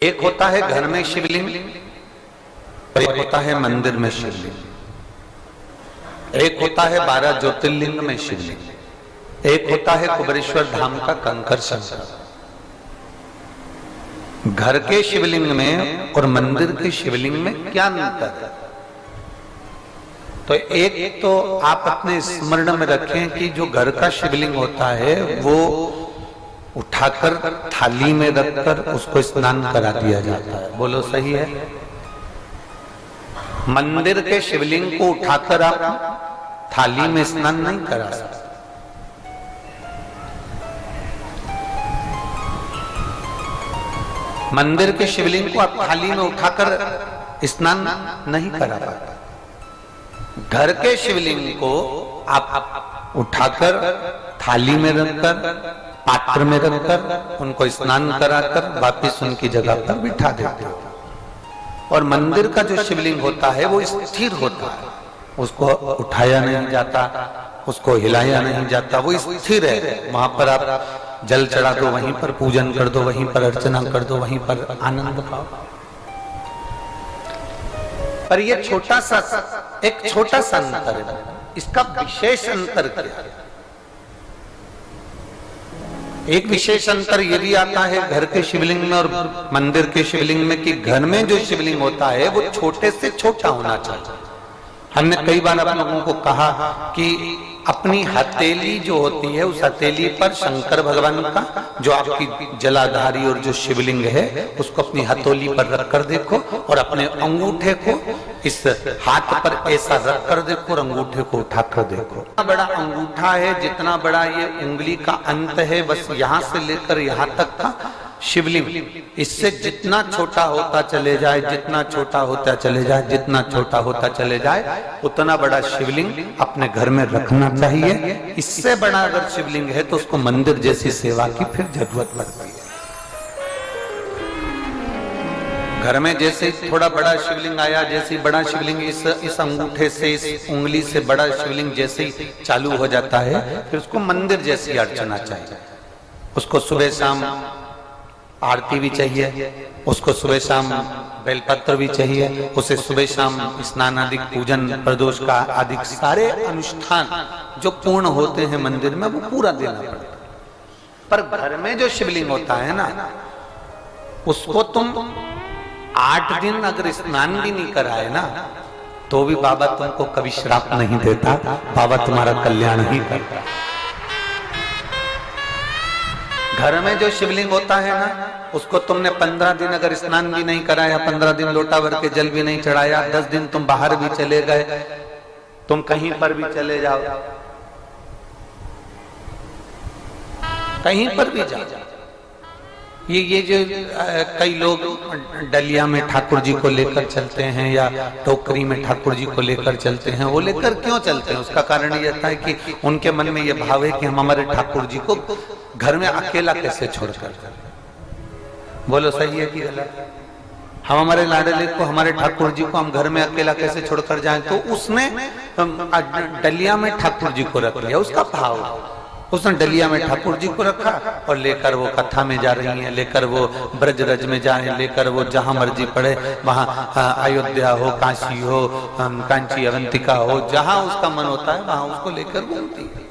एक होता है घर में शिवलिंग, एक होता है मंदिर में शिवलिंग, एक होता है 12 ज्योतिर्लिंग में शिवलिंग, एक होता है कुबेरेश्वर धाम का कंकर शंकर। घर के शिवलिंग में और मंदिर के शिवलिंग में क्या अंतर है? तो एक तो आप अपने स्मरण में रखें कि जो घर का शिवलिंग होता है वो उठाकर थाली में रखकर उसको स्नान करा दिया जाता है। बोलो सही है? मंदिर के शिवलिंग को उठाकर आप थाली में स्नान नहीं करा सकते। मंदिर के शिवलिंग को आप थाली में उठाकर स्नान नहीं करा पाते। घर के शिवलिंग को आप उठाकर थाली में रखकर पात्र में रखकर उनको स्नान कराकर वापिस उनकी जगह पर बिठा देते हो। और मंदिर का जो शिवलिंग होता है वो स्थिर होता है, उसको उठाया नहीं जाता, उसको हिलाया नहीं जाता, वो स्थिर है। वहां पर आप जल चढ़ा दो, वहीं पर पूजन कर दो, वहीं पर अर्चना कर दो, वहीं पर आनंद पाओ। पर ये एक छोटा सा अंतर है। इसका विशेष अंतर क्या है? एक विशेष अंतर ये भी आता है घर के शिवलिंग में और मंदिर के शिवलिंग में कि घर में जो शिवलिंग होता है वो छोटे से छोटा होना चाहिए। हमने कई बार आप लोगों को कहा कि अपनी हथेली जो होती है उस हथेली पर शंकर भगवान का जो आपकी जलाधारी और जो शिवलिंग है उसको अपनी हथेली पर रखकर देखो और अपने अंगूठे को इस हाथ पर ऐसा रखकर देखो और अंगूठे को उठाकर देखो। इतना बड़ा अंगूठा है, जितना बड़ा ये उंगली का अंत है, बस यहाँ से लेकर यहाँ तक का शिवलिंग, इससे जितना छोटा होता चले जाए, जितना छोटा होता चले जाए, जितना छोटा होता चले जाए, उतना बड़ा शिवलिंग अपने घर में रखना चाहिए। इससे बड़ा अगर शिवलिंग है तो उसको मंदिर जैसी सेवा की फिर जरूरत पड़ती है। घर में जैसे थोड़ा बड़ा शिवलिंग आया, जैसे बड़ा शिवलिंग इस अंगूठे से, इस उंगली से बड़ा शिवलिंग जैसे ही चालू हो जाता है, फिर उसको मंदिर जैसी अर्चना चाहिए। उसको सुबह शाम आरती भी चाहिए, उसको सुबह शाम बेलपत्र भी चाहिए, उसे सुबह शाम स्नान आदि पूजन प्रदोष का आदि सारे अनुष्ठान जो पूर्ण होते हैं मंदिर में वो पूरा देना पड़ता है। पर घर में जो शिवलिंग होता है ना, उसको तुम 8 दिन अगर स्नान भी नहीं कराए ना तो भी बाबा तुमको कभी श्राप नहीं देता, बाबा तुम्हारा कल्याण ही करता। घर में जो शिवलिंग होता है ना उसको तुमने 15 दिन अगर स्नान भी नहीं कराया, 15 दिन लोटा भर के जल भी नहीं चढ़ाया, 10 दिन तुम बाहर भी चले गए, तुम कहीं पर भी चले जाओ, कहीं पर भी जाओ, ये जो कई लोग डलिया में ठाकुर जी को लेकर चलते हैं या टोकरी में ठाकुर जी को लेकर चलते हैं, वो लेकर क्यों चलते हैं? उसका कारण ये था कि उनके मन में ये भाव है कि हम हमारे ठाकुर जी को घर में अकेला कैसे छोड़कर। बोलो सही है कि गलत? हम हमारे लाडले को, हमारे ठाकुर जी को हम घर में अकेला कैसे छोड़कर जाएं? तो उसने डलिया में ठाकुर जी को रख लिया, उसका भाव। उसने डलिया में ठाकुर जी को रखा और लेकर वो कथा में जा रही हैं, लेकर वो ब्रजरज में जाए, लेकर वो जहां मर्जी पड़े, वहां अयोध्या हो, काशी हो, कांची अवंतिका हो, जहां उसका मन होता है वहां उसको लेकर घूमती है।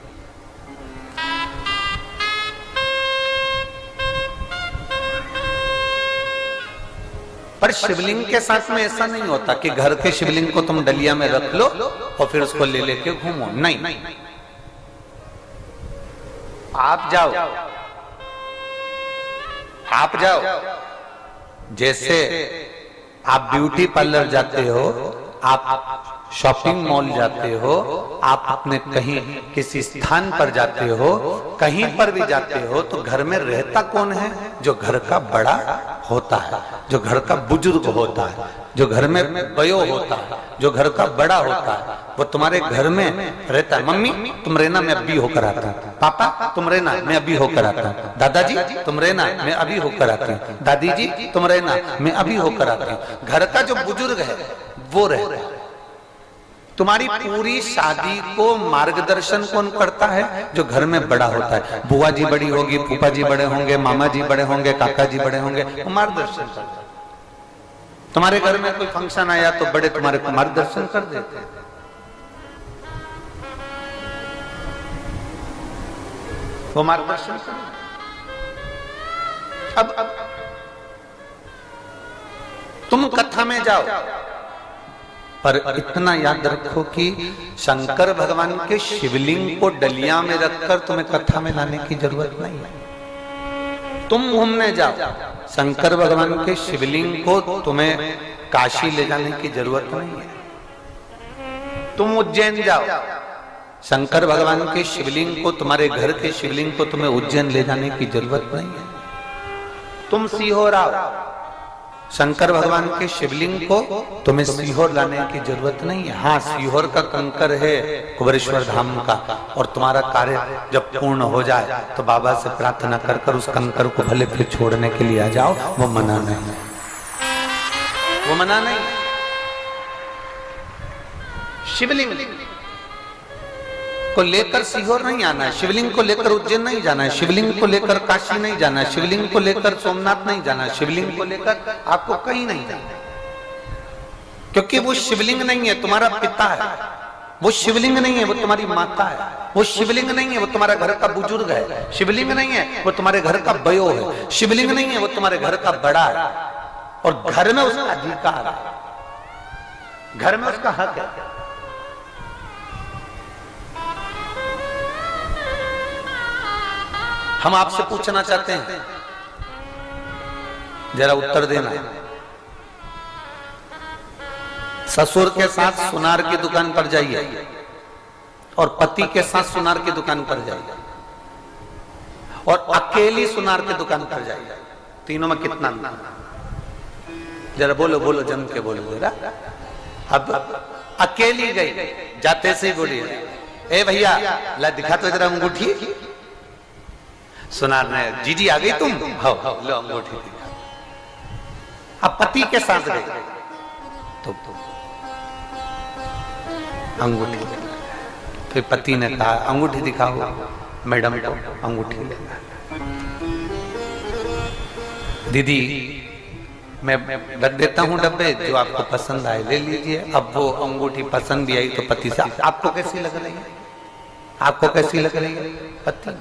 पर शिवलिंग के साथ में ऐसा नहीं होता कि घर के शिवलिंग को तुम डलिया में रख लो और फिर उसको ले लेके घूमो। नहीं, आप जाओ जैसे आप ब्यूटी पार्लर जाते हो, आप शॉपिंग मॉल जाते हो, आप अपने कहीं किसी स्थान पर जाते हो, कहीं पर भी जाते हो, तो घर में रहता कौन है? जो घर का बड़ा होता है, जो घर का बुजुर्ग होता है, जो घर में वयो होता है, जो घर का बड़ा होता है, वो तुम्हारे घर में रहता है। मम्मी तुम रहना, मैं अभी होकर आता हूँ। पापा तुम रहना, मैं अभी होकर आता हूँ। दादाजी तुम रहना, मैं अभी होकर आती हूँ। दादी जी तुम रहना, मैं अभी होकर आती हूँ। घर का जो बुजुर्ग है वो रहता है। तुम्हारी पूरी शादी को मार्गदर्शन कौन करता है? जो घर में बड़ा होता है। बुआ जी बड़ी होगी, फूफा जी बड़े होंगे, मामा जी बड़े होंगे, काका जी बड़े होंगे, वो मार्गदर्शन करता है। तुम्हारे घर में कोई फंक्शन आया तो बड़े तुम्हारे को मार्गदर्शन कर देते हैं। वो मार्गदर्शन कर। अब तुम कथा में जाओ, पर इतना याद रखो कि शंकर भगवान के शिवलिंग को डलिया में रखकर तुम्हें कथा में लाने की जरूरत नहीं है। तुम घूमने जाओ, शंकर भगवान के शिवलिंग को तुम्हें काशी ले जाने की जरूरत नहीं है। तुम उज्जैन जाओ, शंकर भगवान के शिवलिंग को, तुम्हारे घर के शिवलिंग को तुम्हें उज्जैन ले जाने की जरूरत नहीं है। तुम सीहोर आओ, शंकर भगवान के शिवलिंग को तुम्हें सीहोर लाने की जरूरत नहीं है। हाँ, सीहोर का कंकर है कुबेरेश्वर धाम का, और तुम्हारा कार्य जब पूर्ण हो जाए तो बाबा से प्रार्थना कर कर उस कंकर को भले फिर छोड़ने के लिए आ जाओ, वो मना नहीं, वो मना नहीं। शिवलिंग को लेकर सीहोर नहीं आना है, शिवलिंग को लेकर उज्जैन नहीं जाना है, शिवलिंग को लेकर काशी नहीं जाना है, शिवलिंग को लेकर सोमनाथ नहीं जाना है, शिवलिंग को लेकर आपको कहीं नहीं जाना, क्योंकि वो शिवलिंग नहीं है, तुम्हारा पिता है। वो शिवलिंग नहीं है, वो तुम्हारी माता है। वो शिवलिंग नहीं है, वो तुम्हारा घर का बुजुर्ग है। शिवलिंग नहीं है, वो तुम्हारे घर का बयो है। शिवलिंग नहीं है, वो तुम्हारे घर का बड़ा है, और घर में उसका अधिकार है, घर में उसका हक है। हम आपसे पूछना चाहते हैं, जरा उत्तर देना। ससुर के साथ सुनार की दुकान पर जाइए और पति के साथ सुनार की दुकान पर जाइए और अकेली सुनार की दुकान पर जाइए, तीनों में कितना अंतर? जरा बोलो बोलो, जम के बोलो जरा। अब अकेली गई, जाते से ही बोली, ए भैया ला दिखा तो जरा अंगूठी। सुनार ने, जीजी आ गई तुम, हो लो अंगूठी दिखा। अब पति के साथ गई तो अंगूठी, फिर पति ने कहा अंगूठी दिखाओ मैडम को, अंगूठी लेना। दीदी मैं रख देता हूं डब्बे, जो आपको पसंद आए ले लीजिए। अब वो अंगूठी पसंद भी आई तो पति से, आपको कैसी लग रही है, आपको कैसी लग रही है? पति।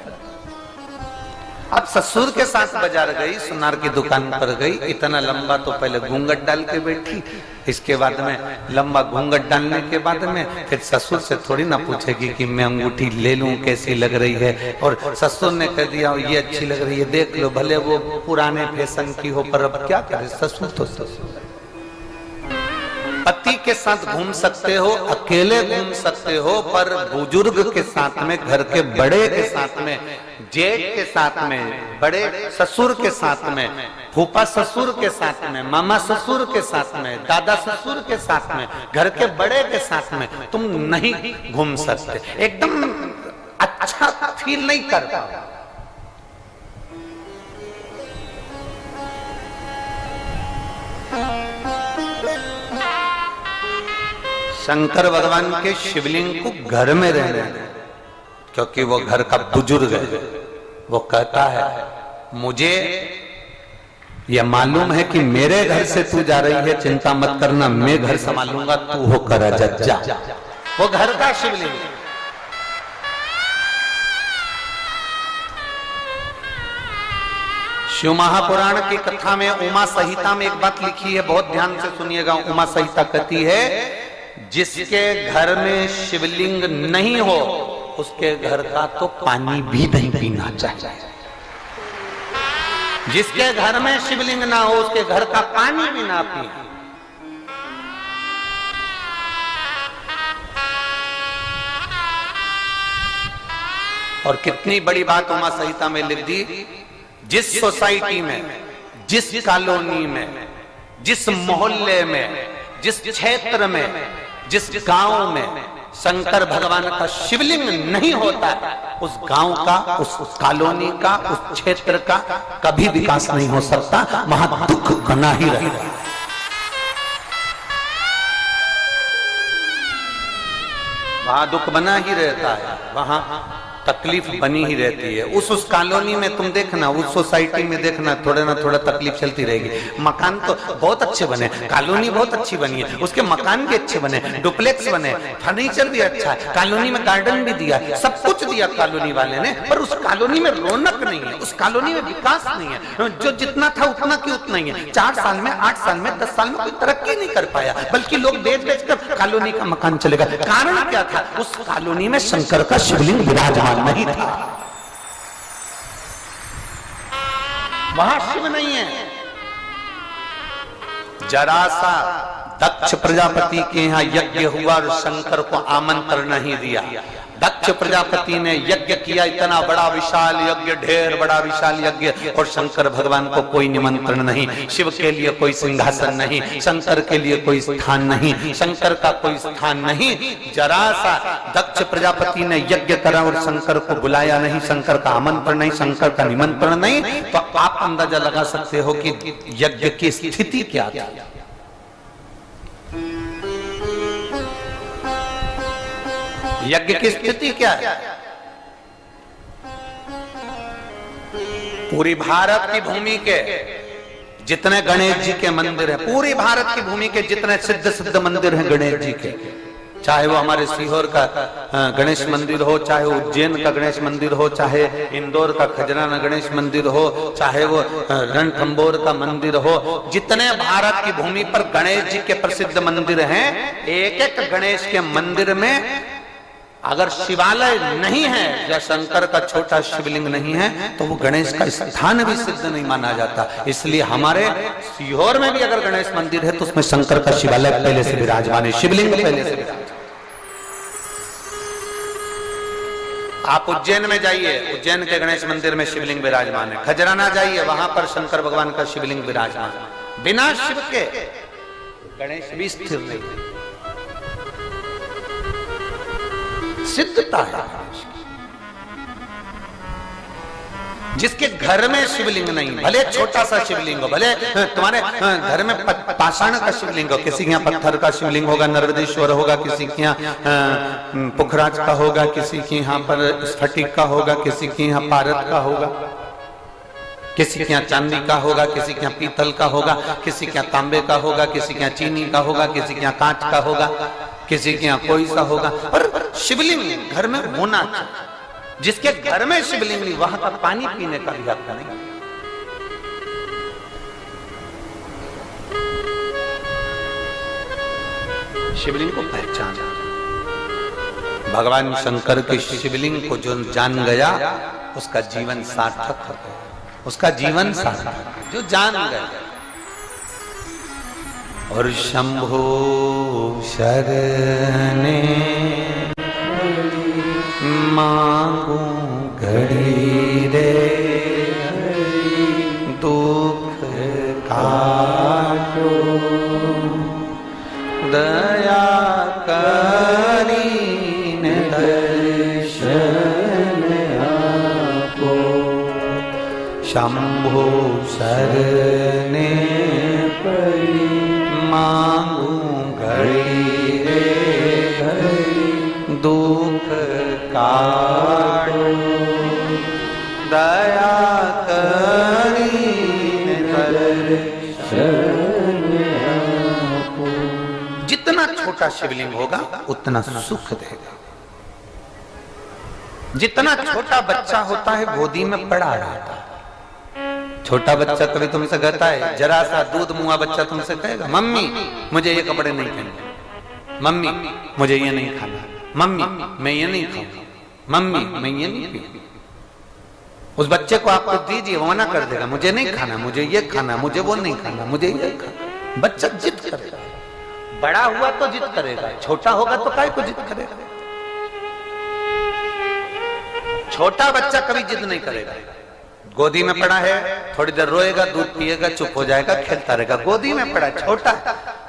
अब ससुर के साथ बाजार गई, सुनार की दुकान पर गई, इतना लंबा तो पहले घूंघट डाल के बैठी, इसके बाद में लंबा घूंघट डालने के बाद में फिर ससुर से थोड़ी ना पूछेगी कि मैं अंगूठी ले लूं, कैसी लग रही है। और ससुर ने कह दिया ये अच्छी लग रही है, देख लो, भले वो पुराने फैशन की हो, पर अब क्या करे, ससुर तो ससुर। पति के साथ घूम सकते हो, अकेले घूम सकते हो, पर बुजुर्ग के साथ में, घर के बड़े के साथ में, जेठ के साथ में, बड़े ससुर के साथ में, फूफा ससुर के साथ में, मामा ससुर के साथ में, दादा ससुर के साथ में, घर के बड़े के साथ में तुम नहीं घूम सकते, एकदम अच्छा फील नहीं करता। शंकर भगवान के शिवलिंग को घर में रहने दें, क्योंकि वो घर का बुजुर्ग है। वो कहता है मुझे यह मालूम है कि मेरे घर से तू जा रही है, चिंता मत करना, मैं घर संभालूंगा, तू होकर जा। वो घर का शिवलिंग। शिव महापुराण की कथा में उमा संहिता में एक बात लिखी है, बहुत ध्यान से सुनिएगा। उमा संहिता कहती है जिसके घर में शिवलिंग नहीं हो उसके घर का तो पानी भी नहीं पीना चाहिए। जिसके घर में शिवलिंग ना हो उसके घर का पानी भी ना पिए। और कितनी बड़ी बात उमा संहिता में लिख दी, जिस सोसाइटी में, जिस कॉलोनी में, जिस मोहल्ले में, जिस क्षेत्र में, जिस गांव में शंकर भगवान का शिवलिंग नहीं होता है, उस गांव का, उस कॉलोनी का, उस क्षेत्र का कभी विकास नहीं हो सकता, वहां दुख बना ही रहेगा। वहां दुख बना ही रहता है, वहां तकलीफ बनी ही रहती है। उस कॉलोनी में तुम देखना, उस सोसाइटी में देखना, थोड़ा ना थोड़ा तकलीफ चलती रहेगी। मकान तो बहुत अच्छे बने, कॉलोनी बहुत अच्छी बनी है, उसके मकान भी अच्छे बने, डुप्लेक्स बने, फर्नीचर भी अच्छा है, कॉलोनी में गार्डन भी दिया, सब कुछ दिया कॉलोनी वाले ने, पर उस कॉलोनी में रौनक नहीं है, उस कॉलोनी में विकास नहीं है। जो जितना था उतना की उतना ही है। 4 साल में, 8 साल में, 10 साल में कोई तरक्की नहीं कर पाया, बल्कि लोग बेच बेच कर कॉलोनी का मकान चलेगा। कारण क्या था? उस कॉलोनी में शंकर का शिवलिंग विराजमान नहीं था, वहां शिव नहीं है। जरा सा दक्ष प्रजापति के यहाँ यज्ञ हुआ और शंकर को आमंत्रण नहीं दिया। दक्ष प्रजापति ने यज्ञ किया, इतना बड़ा विशाल यज्ञ, ढेर बड़ा विशाल यज्ञ, और शंकर भगवान को कोई निमंत्रण नहीं। शिव के लिए कोई सिंहासन नहीं, शंकर के लिए कोई स्थान नहीं, शंकर का कोई स्थान नहीं। जरा सा दक्ष प्रजापति ने यज्ञ करा और शंकर को बुलाया नहीं, शंकर का आमंत्रण नहीं, शंकर का निमंत्रण नहीं। तो आप अंदाजा लगा सकते हो कि यज्ञ की स्थिति क्या थी। यज्ञ की स्थिति क्या है? पूरी भारत की भूमि के जितने गणेश जी के मंदिर हैं, पूरी भारत की भूमि के जितने सिद्ध मंदिर हैं गणेश जी के, चाहे वो हमारे सीहोर का गणेश मंदिर हो, चाहे उज्जैन का गणेश मंदिर हो, चाहे इंदौर का खजराना गणेश मंदिर हो, चाहे वो रणथंबोर का मंदिर हो, जितने भारत की भूमि पर गणेश जी के प्रसिद्ध मंदिर हैं, एक एक गणेश के मंदिर में अगर शिवालय नहीं है या शंकर का छोटा शिवलिंग नहीं है तो वो गणेश का स्थान भी सिद्ध नहीं माना जाता। इसलिए हमारे सीहोर में भी अगर गणेश मंदिर है तो उसमें शंकर का शिवालय पहले से विराजमान है, शिवलिंग पहले से विराजमान। आप उज्जैन में जाइए, उज्जैन के गणेश मंदिर में शिवलिंग विराजमान है। खजराना जाइए, वहां पर शंकर भगवान का शिवलिंग विराजमान है। बिना शिव के गणेश भी स्थिर नहीं, सिद्धता है। जिसके घर में शिवलिंग नहीं, भले छोटा सा शिवलिंग हो, भले तुम्हारे घर में पाषाण का शिवलिंग हो, किसी के यहाँ पत्थर का शिवलिंग होगा, नर्मदेश्वर होगा, किसी के यहाँ पुखराज का होगा, किसी के यहाँ पर स्फटिक का होगा, किसी के यहाँ पारद का होगा, किसी के यहाँ चांदी का होगा, किसी के यहाँ पीतल का होगा, किसी के यहाँ तांबे का होगा, किसी के यहाँ चीनी का होगा, किसी के यहाँ कांच का होगा, किसी के यहाँ कोई सा होगा, पर शिवलिंग घर में होना चाहिए। जिसके घर में शिवलिंग नहीं, वहां का पानी पीने का भी हक नहीं। शिवलिंग को पहचान, भगवान शंकर के शिवलिंग को जो जान गया उसका जीवन सार्थक हो गया, उसका जीवन सार्थक जो जान गया। और शंभो शरणे मांगू घड़ी रे दुख काटो दया करीन दर्शन आपो। शंभो शरणे मांगू घड़ी रे घड़ी दुख काटो दया करीन दर्शन आपो। जितना छोटा शिवलिंग होगा उतना सुख देगा। जितना छोटा बच्चा होता है गोदी में पड़ा रहता है। छोटा बच्चा कभी तुमसे कहता है, जरा सा दूध मुआ बच्चा तुमसे कहेगा, मम्मी मुझे ये कपड़े नहीं पहनने, मम्मी मुझे ये नहीं खाना, मम्मी मैं ये नहीं खाऊंगा, मम्मी मैं ये नहीं पीऊंगा। उस बच्चे को आप दीजिए, वो मना कर देगा, मुझे नहीं खाना, मुझे ये खाना, मुझे वो नहीं खाना, मुझे ये खाना। बच्चा जिद करेगा। बड़ा हुआ तो जिद करेगा, छोटा होगा तो काय को जिद करेगा। छोटा बच्चा कभी जिद नहीं करेगा। गोदी में पड़ा है, थोड़ी देर रोएगा, दूध पिएगा, चुप हो जाएगा, खेलता रहेगा। गोदी में पड़ा छोटा,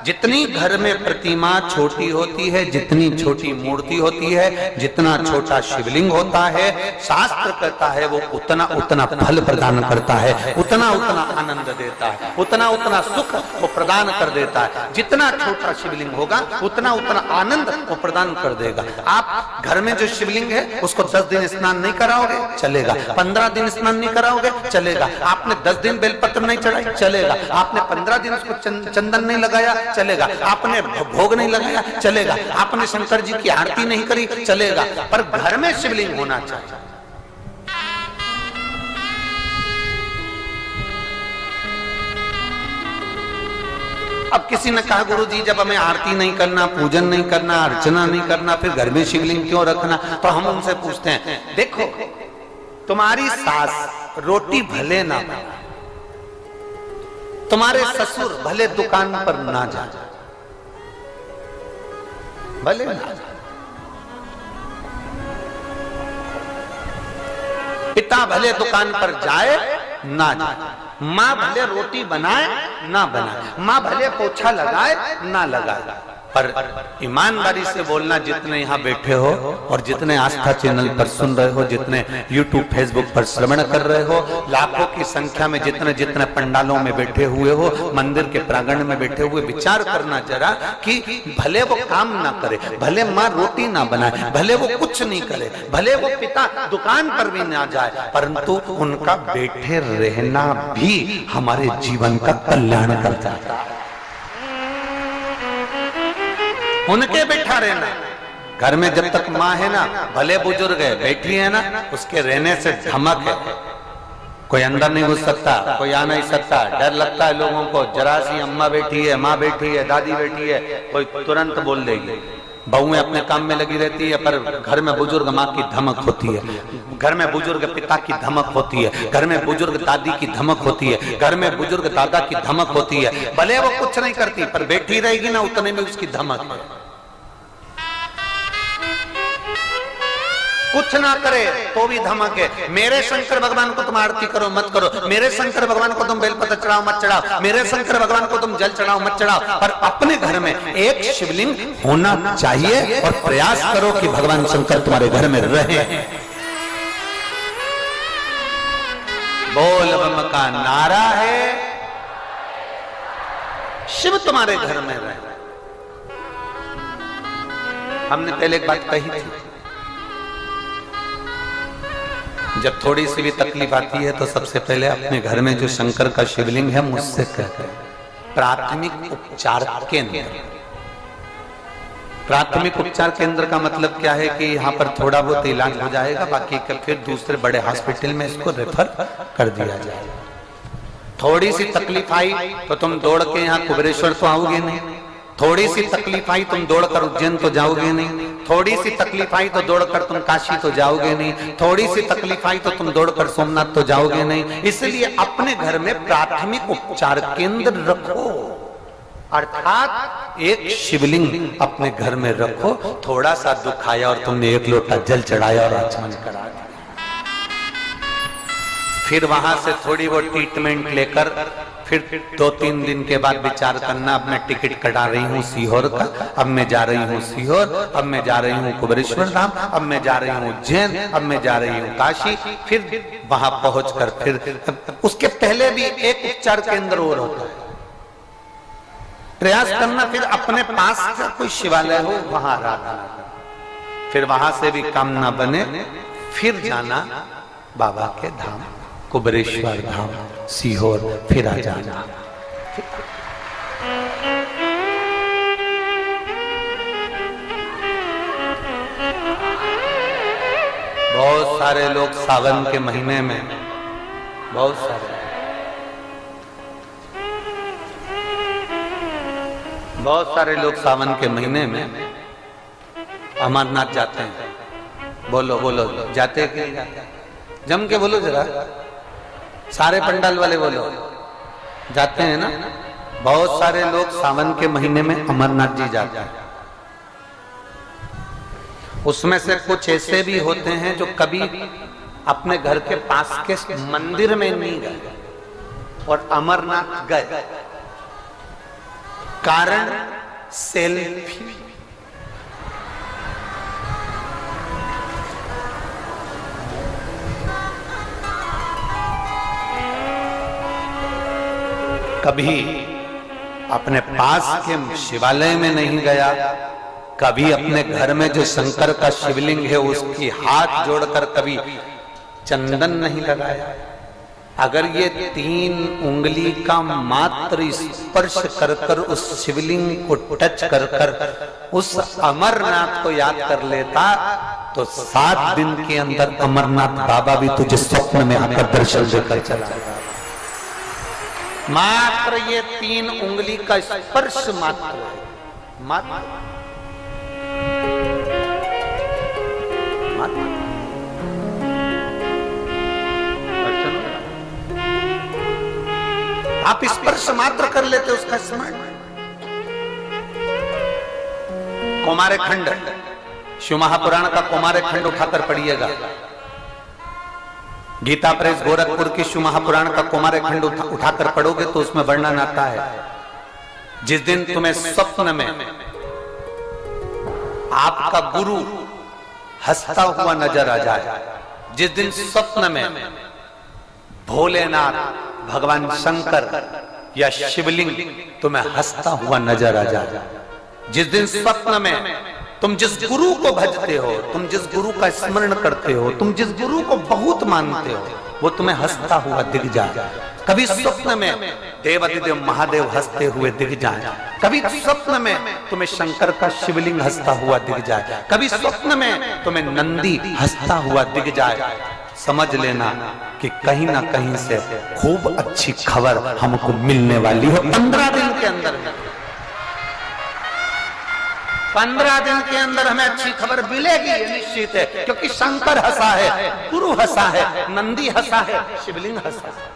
जितनी घर में प्रतिमा छोटी होती है, जितनी छोटी मूर्ति होती है, जितना छोटा शिवलिंग होता है, शास्त्र कहता है वो उतना उतना फल प्रदान करता है, उतना उतना आनंद देता है, उतना उतना सुख वो प्रदान कर देता है। जितना छोटा शिवलिंग होगा उतना उतना आनंद वो प्रदान कर देगा। आप घर में जो शिवलिंग है उसको 10 दिन स्नान नहीं कराओगे, चलेगा। 15 दिन स्नान नहीं कराओगे, चलेगा। आपने 10 दिन बेलपत्र नहीं चढ़ाई, चलेगा। आपने 15 दिन उसको चंदन नहीं लगाया, चलेगा। आपने भोग नहीं लगाया, चलेगा। आपने शंकर जी की आरती नहीं करी, चलेगा। पर घर में शिवलिंग होना चाहिए। अब किसी ने कहा गुरुजी जब हमें आरती नहीं करना, पूजन नहीं करना, अर्चना नहीं करना, फिर घर में शिवलिंग क्यों रखना? तो हम उनसे पूछते हैं, देखो तुम्हारी सास रोटी भले ना बनाए, तुम्हारे ससुर भले दुकान पर ना जाए, भले ना जाए, पिता भले दुकान पर जाए ना जाए, माँ भले रोटी बनाए ना बनाए, माँ भले पोछा लगाए ना लगाए, पर ईमानदारी से बोलना, जितने यहाँ बैठे हो और जितने आस्था चैनल पर सुन रहे हो, जितने यूट्यूब फेसबुक पर श्रवण कर रहे हो, लाखों की संख्या में जितने जितने पंडालों में बैठे हुए हो, मंदिर के प्रांगण में बैठे हुए, विचार करना जरा कि भले वो काम ना करे, भले माँ रोटी ना बनाए, भले वो कुछ नहीं करे, भले वो पिता दुकान पर भी ना जाए, परंतु उनका बैठे रहना भी हमारे जीवन का कल्याण कर जाता है। उनके बैठा रहना, घर में जब तक माँ है ना, भले बुजुर्ग है, बैठी है ना, उसके रहने से धमक है। कोई अंदर नहीं घुस सकता, कोई आ नहीं सकता, डर लगता है लोगों को। जरा सी अम्मा बैठी है, माँ बैठी है, दादी बैठी है, कोई तुरंत बोल देगी। बहुएं अपने काम में लगी रहती है, पर घर में बुजुर्ग माँ की धमक होती है, घर में बुजुर्ग पिता की धमक होती है, घर में बुजुर्ग दादी की धमक होती है, घर में बुजुर्ग दादा की धमक होती है। भले वो कुछ नहीं करती, पर बैठी रहेगी ना, उतने में उसकी धमक है। कुछ ना करे तो भी धमक है। मेरे शंकर भगवान को तुम आरती करो मत करो, मेरे शंकर भगवान को तुम बेलपत्र चढ़ाओ मत चढ़ाओ, मेरे शंकर भगवान को तुम जल चढ़ाओ मत चढ़ाओ, पर अपने घर में एक शिवलिंग होना चाहिए और प्रयास करो कि भगवान शंकर तुम्हारे घर में रहे। बोल बम का नारा है, शिव तुम्हारे घर में रहे। हमने पहले एक बात कही थी, जब थोड़ी सी भी तकलीफ आती है तो सबसे पहले अपने घर में जो शंकर का शिवलिंग है मुझसे कहते हैं प्राथमिक उपचार केंद्र। प्राथमिक उपचार केंद्र का मतलब क्या है कि यहाँ पर थोड़ा बहुत इलाज हो जाएगा, बाकी का फिर दूसरे बड़े हॉस्पिटल में इसको रेफर कर दिया जाएगा। थोड़ी सी तकलीफ आई तो तुम दौड़ के यहाँ कुबेरेश्वर तो आओगे नहीं, थोड़ी सी तकलीफ आई तुम दौड़कर उज्जैन तो जाओगे नहीं, थोड़ी सी तकलीफ आई तो दौड़कर तुम काशी तो जाओगे नहीं, थोड़ी सी तकलीफ आई तो तुम दौड़कर सोमनाथ तो जाओगे नहीं। इसलिए अपने घर में प्राथमिक उपचार केंद्र रखो, अर्थात एक शिवलिंग अपने घर में रखो। थोड़ा सा दुख आया और तुमने एक लोटा जल चढ़ाया और आचमन करा दिया, फिर वहां से थोड़ी वो ट्रीटमेंट लेकर फिर 2-3 दिन के बाद विचार करना, अब मैं टिकट कटा रही हूँ सीहोर का, अब मैं जा रही हूँ सीहोर, अब मैं जा रही हूँ कुबेरेश्वर धाम, अब मैं जा रही हूँ उज्जैन, अब मैं जा रही हूँ काशी। फिर वहां पहुंचकर फिर उसके पहले भी एक उपचार केंद्र और होता है, प्रयास करना फिर अपने पास का कोई शिवालय हो वहां आराधना, फिर वहां से भी काम ना बने फिर जाना बाबा के धाम, कुबेरेश्वर धाम, सीहोर, फिर आ जाना। बहुत सारे लोग सावन के महीने में, बहुत सारे लोग सावन के महीने में अमरनाथ जाते हैं। बोलो बोलो, जाते कि जम के बोलो जरा, सारे पंडाल वाले बोलो, जाते हैं ना। बहुत सारे लोग सावन के महीने में अमरनाथ जी जाते हैं। उसमें से कुछ ऐसे भी होते हैं जो कभी अपने घर के पास के मंदिर में नहीं गए और अमरनाथ गए। कारण सेल्फी। कभी अपने पास के शिवालय में नहीं गया, कभी अपने घर में जो शंकर का शिवलिंग है उसकी हाथ जोड़कर कभी चंदन नहीं लगाया। अगर ये 3 उंगली का मात्र स्पर्श कर कर उस शिवलिंग को टच कर कर उस अमरनाथ को याद कर लेता तो 7 दिन के अंदर अमरनाथ बाबा भी तुझे स्वप्न में आकर दर्शन देकर चला जाएगा। मात्र ये 3 उंगली का स्पर्श मात्र आप स्पर्श मात्र कर लेते उसका स्मरण। कौमारे खंड, शिव महापुराण का कौमारे खंड उठाकर पढ़िएगा। गीता प्रेस गोरखपुर की शिव महापुराण का कौमारे खंड उठाकर पढ़ोगे तो उसमें वर्णन आता है, जिस दिन तुम्हें स्वप्न में आपका गुरु हंसता हुआ नजर आ जाए, जिस दिन स्वप्न में भोलेनाथ, भगवान शंकर या शिवलिंग तुम्हें हंसता हुआ नजर आ जाए, जिस दिन स्वप्न में तुम जिस गुरु को भजते हो, तुम जिस गुरु का स्मरण करते हो, तुम जिस गुरु को बहुत मानते हो, वो तुम्हें हंसता हुआ दिख जाए। कभी स्वप्न में देवादिदेव महादेव हंसते हुए दिख जाए, कभी स्वप्न में तुम्हें शंकर का शिवलिंग हंसता हुआ दिख जाए, कभी स्वप्न में तुम्हें नंदी हंसता हुआ दिख जाए, समझ लेना कि कहीं ना कहीं से खूब अच्छी खबर हमको मिलने वाली है 15 दिन के अंदर। 15 दिन के अंदर हमें अच्छी खबर मिलेगी, ये निश्चित है, क्योंकि शंकर हंसा है, गुरु हंसा है, नंदी हंसा है, शिवलिंग हंसा है,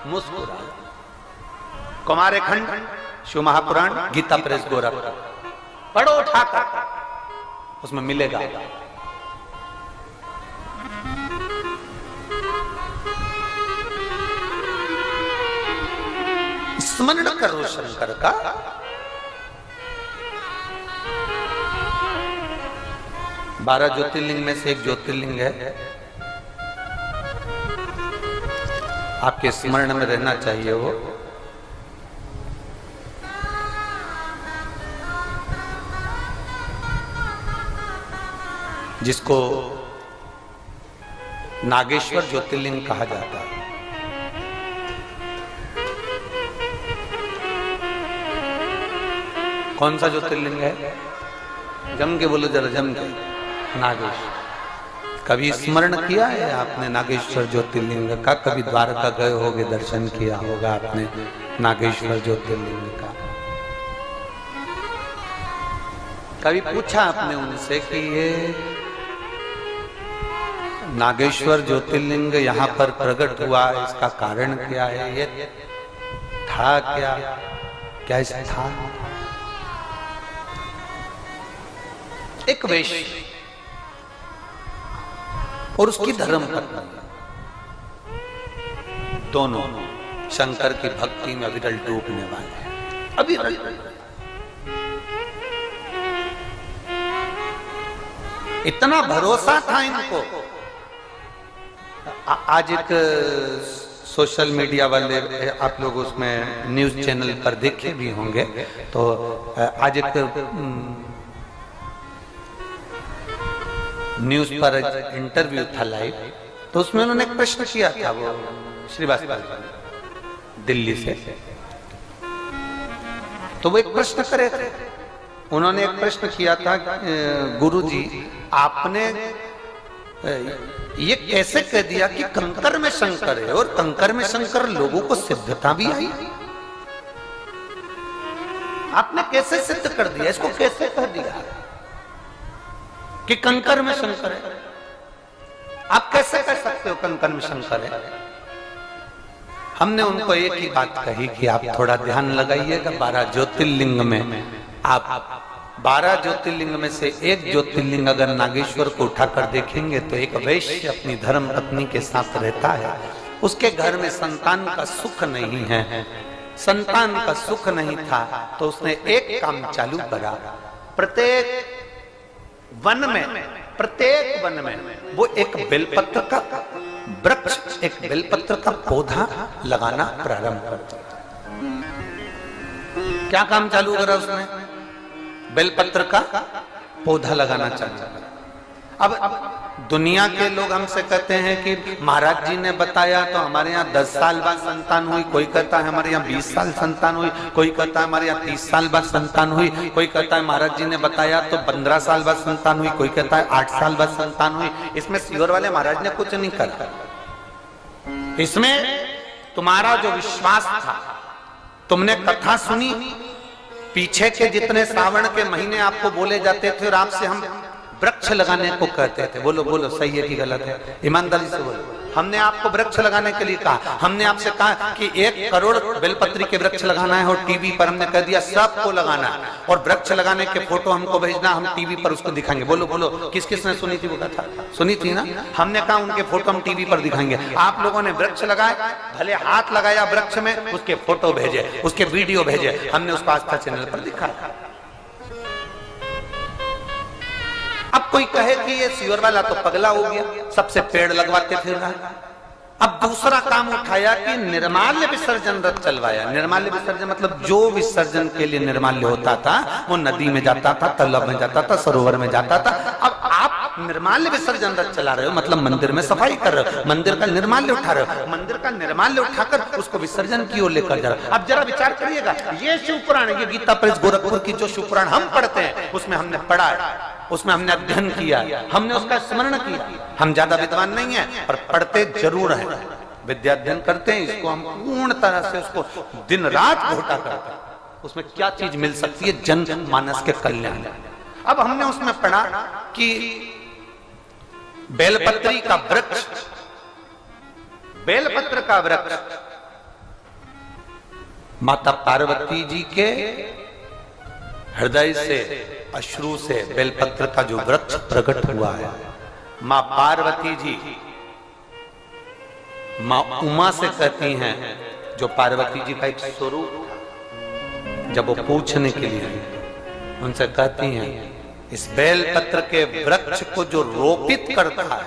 मुस्कुरा। कौमारे खंड, शिव महापुराण, गीता प्रेस गोरखपुर पढ़ो उठाकर, उसमें मिलेगा। स्मरण करो शंकर का। बारह ज्योतिर्लिंग में से एक ज्योतिर्लिंग है, आपके स्मरण में रहना चाहिए वो। जिसको नागेश्वर ज्योतिर्लिंग कहा जाता है। कौन सा ज्योतिर्लिंग है? जम के बोलो जरा, जम के। नागेश्वर। कभी स्मरण किया है आपने नागेश्वर ज्योतिर्लिंग का? कभी द्वारका गए होगे, दर्शन किया होगा आपने नागेश्वर ज्योतिर्लिंग का? कभी पूछा आपने उनसे कि ये नागेश्वर ज्योतिर्लिंग यहाँ पर प्रकट हुआ, इसका कारण क्या है? ये था क्या स्थान? एक वैश्य और उसकी धर्म पत्नी, दोनों शंकर की भक्ति में अविरल डूबने वाले हैं। अविरल इतना भरोसा था इनको। आज एक सोशल मीडिया वाले, आप लोग उसमें न्यूज चैनल पर देखे भी होंगे, तो आज एक न्यूज पर इंटरव्यू था लाइव, तो उसमें उन्होंने एक प्रश्न किया था, वो श्रीवास्तव दिल्ली से, तो वो एक प्रश्न करे थे। उन्होंने एक प्रश्न किया था, गुरुजी आपने ये कैसे कह दिया कि कंकर में शंकर है, और कंकर में शंकर लोगों को सिद्धता भी आई, आपने कैसे सिद्ध कर दिया, इसको कैसे कह दिया कि कंकर में शंकर है? आप कैसे कह सकते हो कंकर में शंकर है? हमने उनको एक ही बात कही कि आप थोड़ा ध्यान लगाइएगा, 12 ज्योतिर्लिंग में आप 12 ज्योतिर्लिंग में से एक ज्योतिर्लिंग अगर नागेश्वर को उठाकर देखेंगे तो एक वैश्य अपनी धर्म पत्नी के साथ रहता है, उसके घर में संतान का सुख नहीं है, संतान का सुख नहीं था, तो उसने एक काम चालू करा। प्रत्येक वन में वो एक बेलपत्र का वृक्ष, एक बेलपत्र का पौधा लगाना प्रारंभ कर दिया। क्या काम चालू करा उसने? बेलपत्र का पौधा लगाना चालू करा। अब दुनिया के लोग हमसे कहते हैं कि महाराज जी ने बताया तो हमारे यहाँ 10 साल बाद संतान हुई, कोई कहता है हमारे यहाँ 20 साल संतान हुई, कोई कहता है हमारे यहाँ 30 साल बाद संतान हुई, कोई कहता है महाराज जी ने बताया तो 15 साल बाद संतान हुई, कोई कहता है 8 साल बाद संतान हुई। इसमें सीहोर वाले महाराज ने कुछ नहीं करा। इसमें तुम्हारा जो विश्वास था, तुमने कथा सुनी, पीछे के जितने श्रावण के महीने आपको बोले जाते थे और आपसे हम वृक्ष लगाने को कहते थे। बोलो बोलो, सही है कि गलत है? ईमानदारी से बोलो। हमने आपको वृक्ष लगाने के लिए कहा, हमने आपसे कहा कि 1 करोड़ बेलपत्री के वृक्ष लगाना है, और टीवी पर हमने कह दिया सबको लगाना है, और वृक्ष लगाने के फोटो हमको भेजना, हम टीवी पर उसको दिखाएंगे। बोलो बोलो, किस किसने सुनी थी वो कथा? सुनी थी ना? हमने कहा उनके फोटो हम टीवी पर दिखाएंगे। आप लोगों ने वृक्ष लगाए, भले हाथ लगाया वृक्ष में, उसके फोटो भेजे, उसके वीडियो भेजे, हमने उसको आस्था चैनल पर दिखाया। अब कोई कहे कि ये सीहोर वाला तो पगला हो गया, सबसे पेड़ लगवाते फिर रहा है। अब दूसरा काम उठाया कि निर्माल्य विसर्जन रथ चलवाया। निर्माल्य विसर्जन मतलब जो विसर्जन के लिए निर्माल्य होता था वो नदी में जाता था, तालाब में जाता था, सरोवर में जाता था। अब आप निर्माल्य विसर्जन रथ चला रहे हो, मतलब मंदिर में सफाई कर रहे हो, मंदिर का निर्माल्य उठा रहे हो, मंदिर का निर्माल्य उठाकर उसको विसर्जन की ओर लेकर जा रहे हो। अब जरा विचार करिएगा, ये शिव पुराण, ये गीता प्रेस गोरखपुर की जो शिव पुराण हम पढ़ते हैं, उसमें हमने पढ़ा है, उसमें हमने अध्ययन किया, हमने उसका स्मरण किया। हम ज्यादा विद्वान नहीं है, पर पढ़ते जरूर हैं, विद्या अध्ययन करते हैं। इसको हम पूर्ण तरह से उसको दिन रात घोटा करते हैं, उसमें क्या चीज मिल सकती है जन मानस के कल्याण। अब हमने उसमें पढ़ा कि बेलपत्री का वृक्ष, बेलपत्र का वृक्ष माता पार्वती जी के हृदय से, अश्रु से बेलपत्र का जो वृक्ष प्रकट हुआ है। मां पार्वती जी मां उमा से कहती हैं, जो पार्वती जी का एक स्वरूप था, जब वो पूछने के लिए उनसे कहती हैं, इस बेलपत्र के वृक्ष को जो रोपित करता है,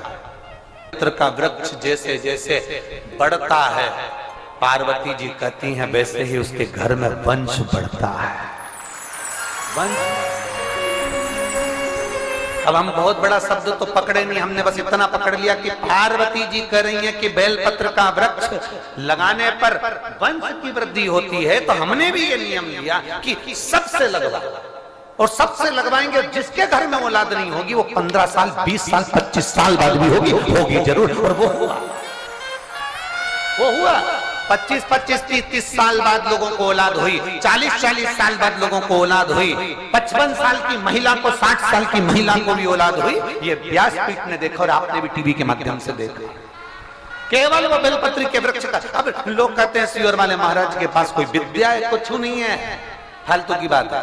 पत्र का वृक्ष जैसे जैसे बढ़ता है, पार्वती जी कहती हैं वैसे ही उसके घर में वंश बढ़ता है। अब हम बहुत बड़ा शब्द तो पकड़े नहीं, हमने बस इतना पकड़ लिया कि पार्वती जी कह रही हैं कि बेलपत्र का वृक्ष लगाने पर वंश की वृद्धि होती है, तो हमने भी ये नियम लिया कि सबसे लगवा, और सबसे लगवाएंगे। जिसके घर में औलाद नहीं होगी वो 15 साल 20 साल 25 साल बाद भी होगी जरूर। और वो हुआ 25-25 30-30 साल बाद लोगों को औलाद हुई, 40-40 साल बाद लोगों को औलाद हुई, 55 साल की महिला को 60 साल की महिला को भी औलाद हुई। ये व्यासपीठ ने देखा और आपने भी टीवी के माध्यम से देखा, केवल वो बेलपत्री के वृक्ष का। अब लोग कहते हैं सीहोर वाले महाराज के पास कोई विद्या है, कुछ नहीं है, फालतू की बात है।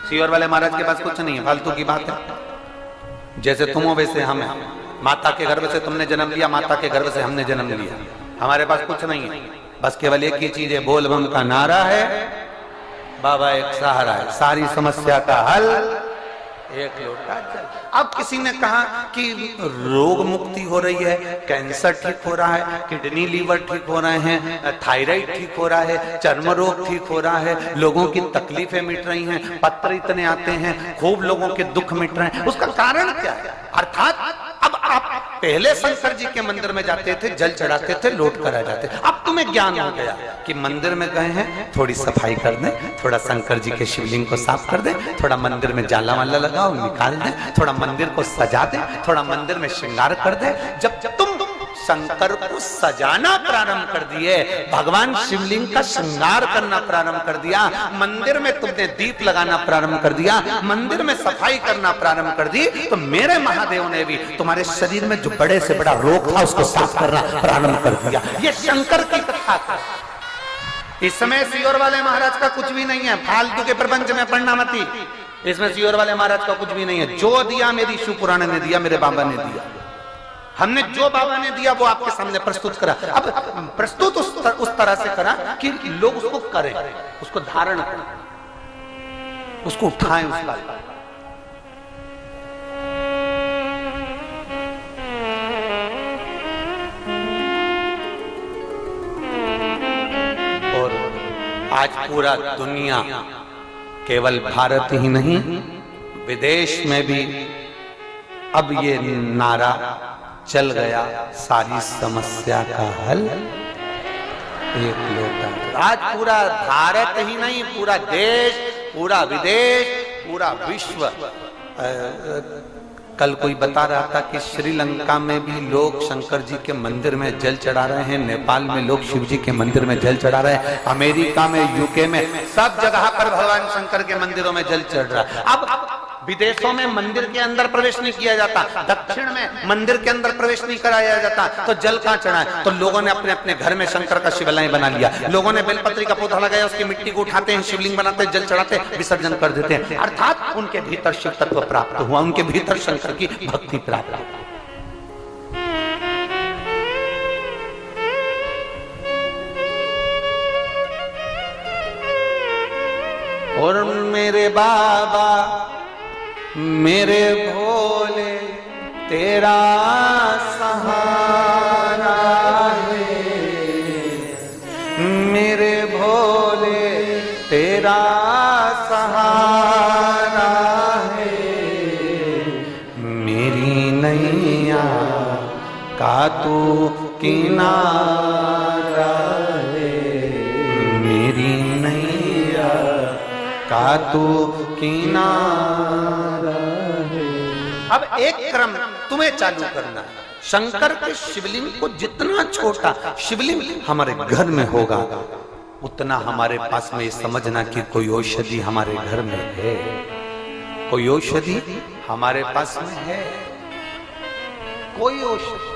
सीहोर वाले महाराज के पास कुछ नहीं है, फालतू की बात है। जैसे तुम हो वैसे हम हैं, माता के गर्भ से तुमने जन्म लिया, माता के गर्भ से हमने जन्म लिया, हमारे पास कुछ नहीं है, बस केवल एक ही चीज है, बोल बम का नारा है, बाबा एक सहारा है, सारी समस्या का हल एक लोटा जल। अब किसी ने कहा कि रोग मुक्ति हो रही है, कैंसर ठीक हो रहा है, किडनी लीवर ठीक हो रहे हैं, थायराइड ठीक हो रहा है, चर्म रोग ठीक हो रहा है, लोगों की तकलीफें मिट रही हैं, पत्र इतने आते हैं, खूब लोगों के दुख मिट रहे हैं, उसका कारण क्या है? अर्थात अब आप पहले शंकर जी के मंदिर में जाते थे, जल चढ़ाते थे, लौट कर आ जाते, अब तुम्हें ज्ञान हो गया कि मंदिर में गए हैं, थोड़ी सफाई कर दें, थोड़ा शंकर जी के शिवलिंग को साफ कर दें, थोड़ा मंदिर में जाला वाला लगाओ निकाल दें, थोड़ा मंदिर को सजा दें, थोड़ा मंदिर में श्रृंगार कर दें। जब तुम शंकर को सजाना प्रारंभ कर दिए, भगवान शिवलिंग का श्रृंगार करना प्रारंभ कर दिया, मंदिर में तुमने दीप लगाना प्रारंभ कर दिया, मंदिर में सफाई करना प्रारंभ कर दी, तो मेरे महादेव ने भी तुम्हारे शरीर में जो बड़े से बड़ा रोग था उसको साफ करना प्रारंभ कर दिया। ये शंकर की कथा था। इस समय सीहोर वाले महाराज का कुछ भी नहीं है, फालतू के प्रपंच में पढ़ना मती। इसमें सीहोर वाले महाराज का कुछ भी नहीं है, जो दिया मेरी शिव पुराण ने दिया, मेरे बाबा ने दिया। हमने जो बाबा ने दिया वो आपके सामने प्रस्तुत करा। अब प्रस्तुत उस तरह से करा कि लोग उसको करें, उसको धारण करें, उसको उठाएं उसका। और आज पूरा दुनिया, केवल भारत ही नहीं विदेश में भी अब ये नारा चल गया, सारी समस्या का हल एक लोटा। आज पूरा भारत ही नहीं, पूरा देश, पूरा विदेश, पूरा विश्व। कल कोई बता रहा था कि श्रीलंका में भी लोग शंकर जी के मंदिर में जल चढ़ा रहे हैं, नेपाल में लोग शिव जी के मंदिर में जल चढ़ा रहे हैं, अमेरिका में, यूके में, सब जगह पर भगवान शंकर के मंदिरों में जल चढ़ रहा है। अब विदेशों में मंदिर के अंदर प्रवेश नहीं किया जाता, दक्षिण में मंदिर के अंदर प्रवेश नहीं कराया जाता, तो जल कहां चढ़ाए? तो लोगों ने अपने अपने घर में शंकर का शिवालय बना लिया। लोगों ने बेलपत्री का पौधा लगाया, उसकी मिट्टी को उठाते हैं, शिवलिंग बनाते हैं, जल चढ़ाते हैं, विसर्जन कर देते हैं। अर्थात उनके भीतर शिव तत्व प्राप्त हुआ, उनके भीतर शंकर की भक्ति प्राप्त हुई। और मेरे बाबा मेरे भोले तेरा सहारा है, मेरे भोले तेरा सहारा है, मेरी नैया का तू किनारा है, मेरी नैया का तू किनारा है। अब एक क्रम तुम्हें चालू करना है। शंकर के शिवलिंग को जितना छोटा शिवलिंग हमारे घर में होगा, उतना हमारे पास में समझना कि कोई औषधि हमारे घर में है, कोई औषधि हमारे पास में है, कोई औषधि।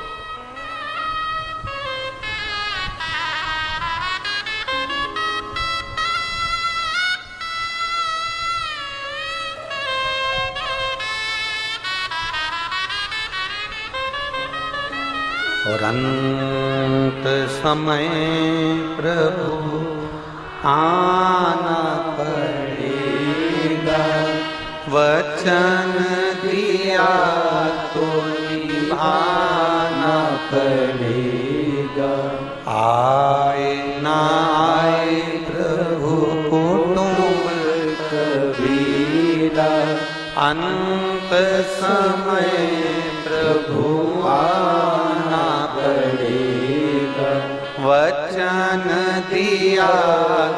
और अंत समय प्रभु आना पड़ेगा, वचन दिया तो निभाना पड़ेगा। आए ना आए प्रभु कुटुंब कबीरा, अंत समय प्रभु आना पड़ेगा, वचन दिया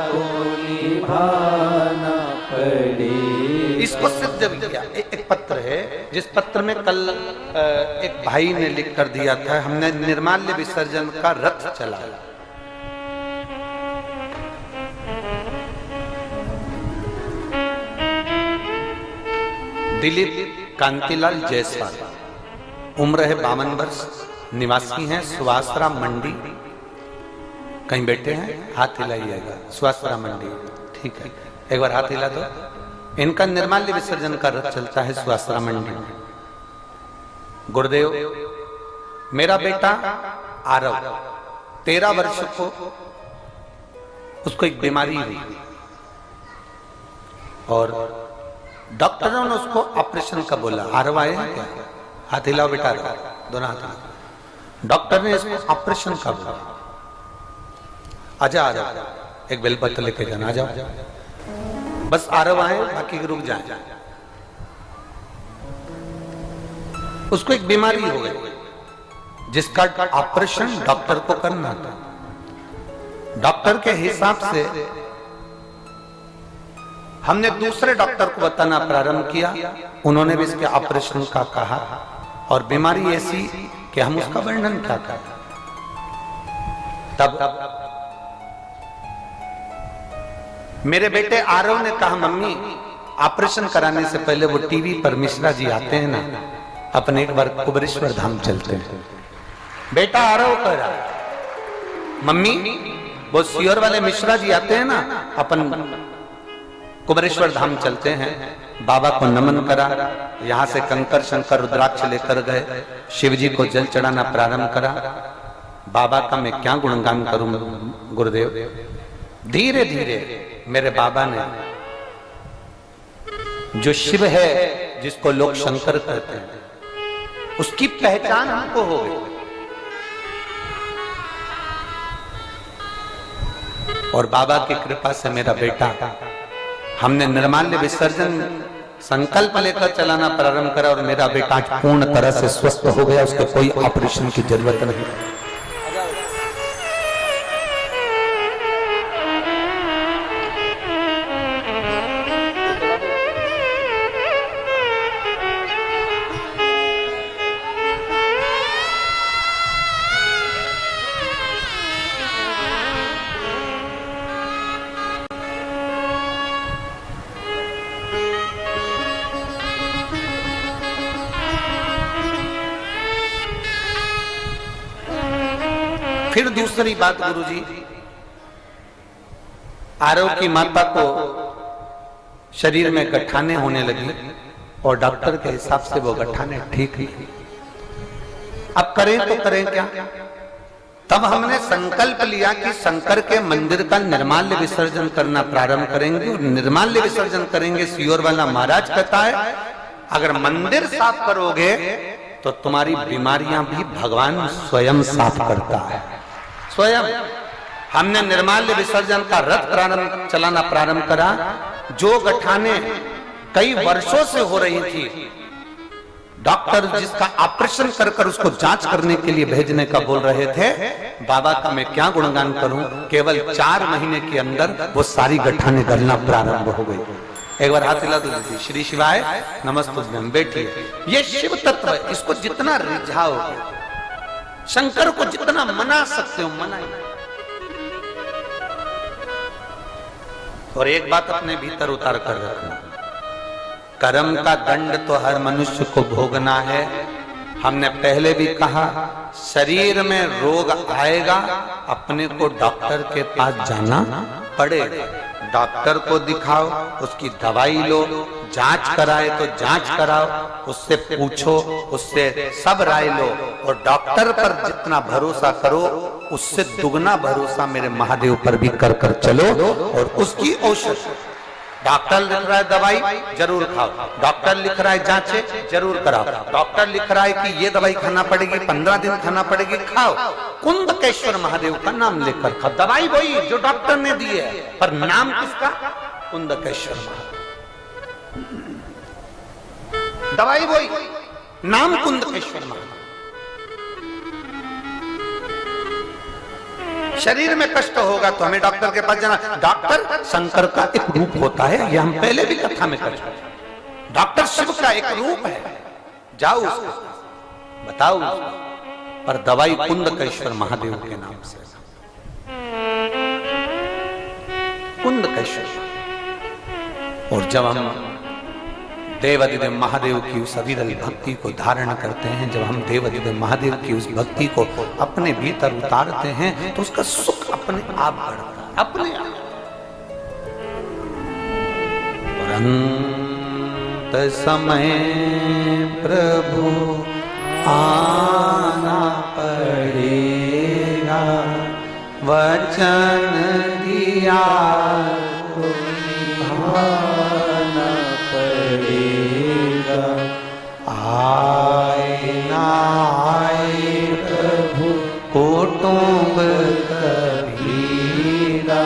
तो निभाना पड़ेगा। इसको सिद्ध भी किया। एक पत्र है, जिस पत्र में कल एक भाई ने लिख कर दिया था, हमने निर्माल्य विसर्जन का रथ चलाया। दिलीप कांतिलाल जायसवाल, उम्र है 52 वर्ष, निवासी हैं सुवासरा मंडी। कहीं बैठे हैं? हाथ हिलाइएगा। सुवासरा मंडी, ठीक है, एक बार हाथ हिला दो। इनका निर्माल्य विसर्जन का रथ चलता है सुवासरा मंडी में। गुरुदेव, मेरा बेटा आरव 13 वर्ष को उसको एक बीमारी हुई और डॉक्टरों ने उसको ऑपरेशन का बोला। आरव आए हैं क्या? हाथ हिलाओ बेटा, दोनों हाथ। डॉक्टर ने इसको ऑपरेशन का बोला। आजा आजा, एक बेलपत्र लेके जाना, आ जाओ। बस आरव आए, बाकी रुक जाए। उसको एक बीमारी हो गई जिसका ऑपरेशन डॉक्टर को करना था। डॉक्टर के हिसाब से हमने दूसरे डॉक्टर को बताना प्रारंभ किया, उन्होंने भी इसके ऑपरेशन का कहा, और बीमारी ऐसी कि हम उसका वर्णन क्या करें। तब मेरे बेटे आरव ने कहा, मम्मी ऑपरेशन कराने से पहले वो टीवी पर मिश्रा जी आते हैं ना, अपने एक बार कुबेरेश्वर धाम चलते हैं। बेटा आरव कह रहा, मम्मी वो सियोर वाले मिश्रा जी आते हैं ना, अपन कुबेरेश्वर धाम चलते हैं, बाबा को नमन करा, यहाँ से कंकर शंकर रुद्राक्ष लेकर गए, शिव जी को जल चढ़ाना प्रारंभ करा। बाबा का मैं क्या गुणगान करूं गुरुदेव। धीरे धीरे मेरे बाबा ने जो शिव है जिसको लोग शंकर कहते हैं उसकी पहचान हमको हो गई। और बाबा की कृपा से मेरा बेटा, हमने निर्माल्य विसर्जन संकल्प लेकर चलाना प्रारंभ करा और मेरा बेटा आज पूर्ण तरह से स्वस्थ हो गया, उसको कोई ऑपरेशन की जरूरत नहीं। फिर दूसरी बात गुरुजी, आरव की माता को शरीर में गठाने होने लगी और डॉक्टर के हिसाब से वो गठाने ठीक नहीं। अब करें तो करें क्या? तब हमने संकल्प लिया कि शंकर के मंदिर का निर्माल्य विसर्जन करना प्रारंभ करेंगे और निर्माल्य विसर्जन करेंगे। सियोर वाला महाराज कहता है अगर मंदिर साफ करोगे तो तुम्हारी बीमारियां भी भगवान स्वयं साफ करता है, स्वयं। हमने निर्माल्य विसर्जन का रथ चलाना प्रारंभ करा। जो गठाने कई वर्षों से हो रही थी, डॉक्टर जिसका ऑपरेशन कर कर उसको जांच करने के लिए भेजने का बोल रहे थे, बाबा का मैं क्या गुणगान करूं। केवल 4 महीने के अंदर वो सारी गठाने गलना प्रारंभ हो गई। एक बार हाथ हिला दीजिए। श्री शिवाय नमस्तुभ्यं। बैठिए। ये शिव तत्व है, इसको जितना रिझाओ, शंकर को जितना मना सकते हो मनाइए। और एक बात अपने भीतर उतार कर रखना, कर्म का दंड तो हर मनुष्य को भोगना है। हमने पहले भी कहा शरीर में रोग आएगा, अपने को डॉक्टर के पास जाना पड़ेगा। डॉक्टर को दिखाओ, उसकी दवाई लो, जांच कराए तो जांच कराओ, उससे पूछो, उससे सब राय लो। और डॉक्टर पर जितना भरोसा करो उससे दुगना भरोसा मेरे महादेव पर भी कर कर चलो। और उसकी औषधि, डॉक्टर लिख रहा है दवाई जरूर खाओ, डॉक्टर लिख रहा है जांचे जरूर कराओ, डॉक्टर लिख रहा है कि ये दवाई खाना पड़ेगी 15 दिन खाना पड़ेगी, खाओ। कुंदकेश्वर महादेव का नाम लेकर खाओ। दवाई वही जो डॉक्टर ने दी है, पर नाम किसका? कुंदकेश्वर महादेव। दवाई वही, नाम कुंदकेश्वर महादेव। शरीर में कष्ट होगा तो हमें डॉक्टर के पास जाना। डॉक्टर शंकर का एक रूप होता है, ये हम पहले भी कथा में कर चुके। डॉक्टर शिव का एक रूप है, जाओ उसको बताओ उसको। पर दवाई कुंदकेश्वर महादेव के नाम से, कुंदकेश्वर। और जब हम देवादिदेव महादेव की उस अविरल भक्ति को धारण करते हैं, जब हम देवादिदेव महादेव की उस भक्ति को अपने भीतर उतारते हैं तो उसका सुख अपने आप बढ़ता है, अपने आप। और अंत समय प्रभु आना पड़ेगा, वचन दिया आए ना आए प्रभु कुटुंब कबीरा,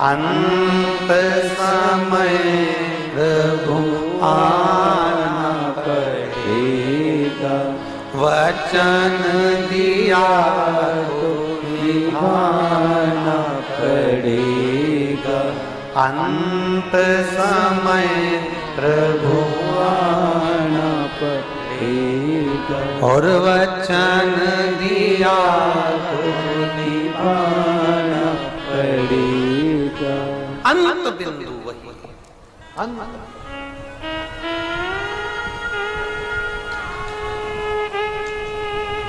अंत समय प्रभु आना पड़ेगा, वचन दिया तो निभाना पड़ेगा, अंत समय प्रभु आना पड़ेगा, और वचन दिया तो निभाना पड़ेगा। अंत बिंदु वही, अंत।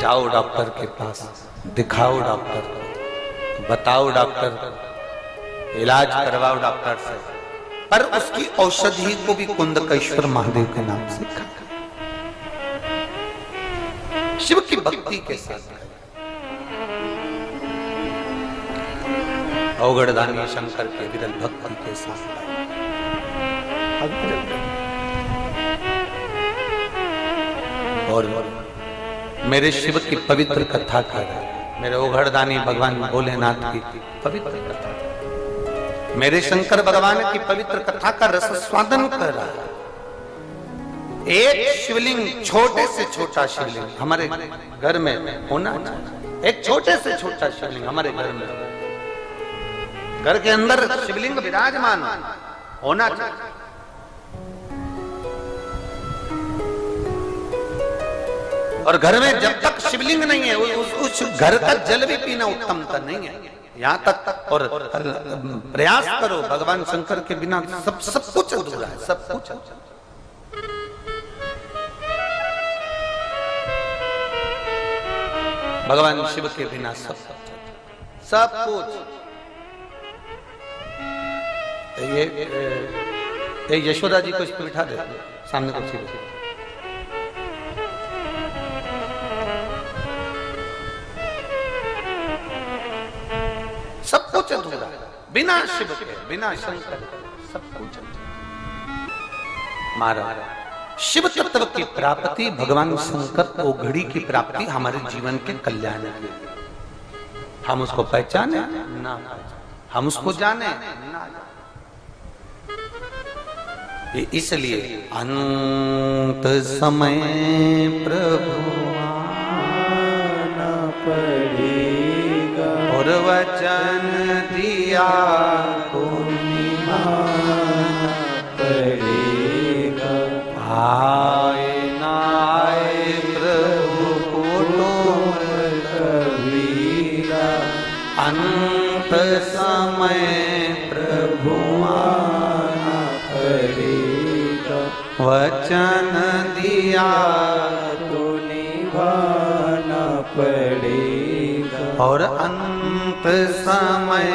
जाओ डॉक्टर के पास, दिखाओ डॉक्टर को, बताओ डॉक्टर को, इलाज करवाओ डॉक्टर से। पर उसकी औषधि को भी कुंदकेश्वर महादेव के नाम से खाया। शिव की भक्ति के साथ अवगढ़दानी शंकर के विरल भक्ति के साथ और मेरे शिव की पवित्र कथा कर रहे, मेरे ओघड़दानी भगवान भोलेनाथ की पवित्र कथा, मेरे शंकर भगवान की पवित्र कथा का रस स्वादन कर रहा है। एक शिवलिंग, छोटे से छोटा शिवलिंग हमारे घर में होना चाहिए। एक छोटे से छोटा शिवलिंग हमारे घर में, घर के अंदर शिवलिंग विराजमान होना चाहिए। और घर में जब तक शिवलिंग नहीं है उस घर का जल भी पीना उत्तमता नहीं है। यहाँ तक और प्रयास करो, भगवान शंकर के बिना सब कुछ अधूरा है, सब कुछ। भगवान शिव के बिना सब कुछ। ये यशोदा जी को इस पर बिठा दे सामने कुर्सी पे। सब कुछ अधूरा, बिना शिव के, बिना शंकर के सब कुछ महाराज। शिव तत्व की प्राप्ति, भगवान शंकर ओघड़ी की प्राप्ति हमारे जीवन के कल्याण के लिए। हम उसको पहचाने ना, हम उसको जाने ना, इसलिए अंत समय प्रभु आना पड़ेगा और वचन दिया को निभाना पड़ेगा। आए ना आए प्रभु कुटुंब कबीरा, अंत समय प्रभु आना पड़ेगा, वचन दिया तो निभाना पड़ेगा। और अंत समय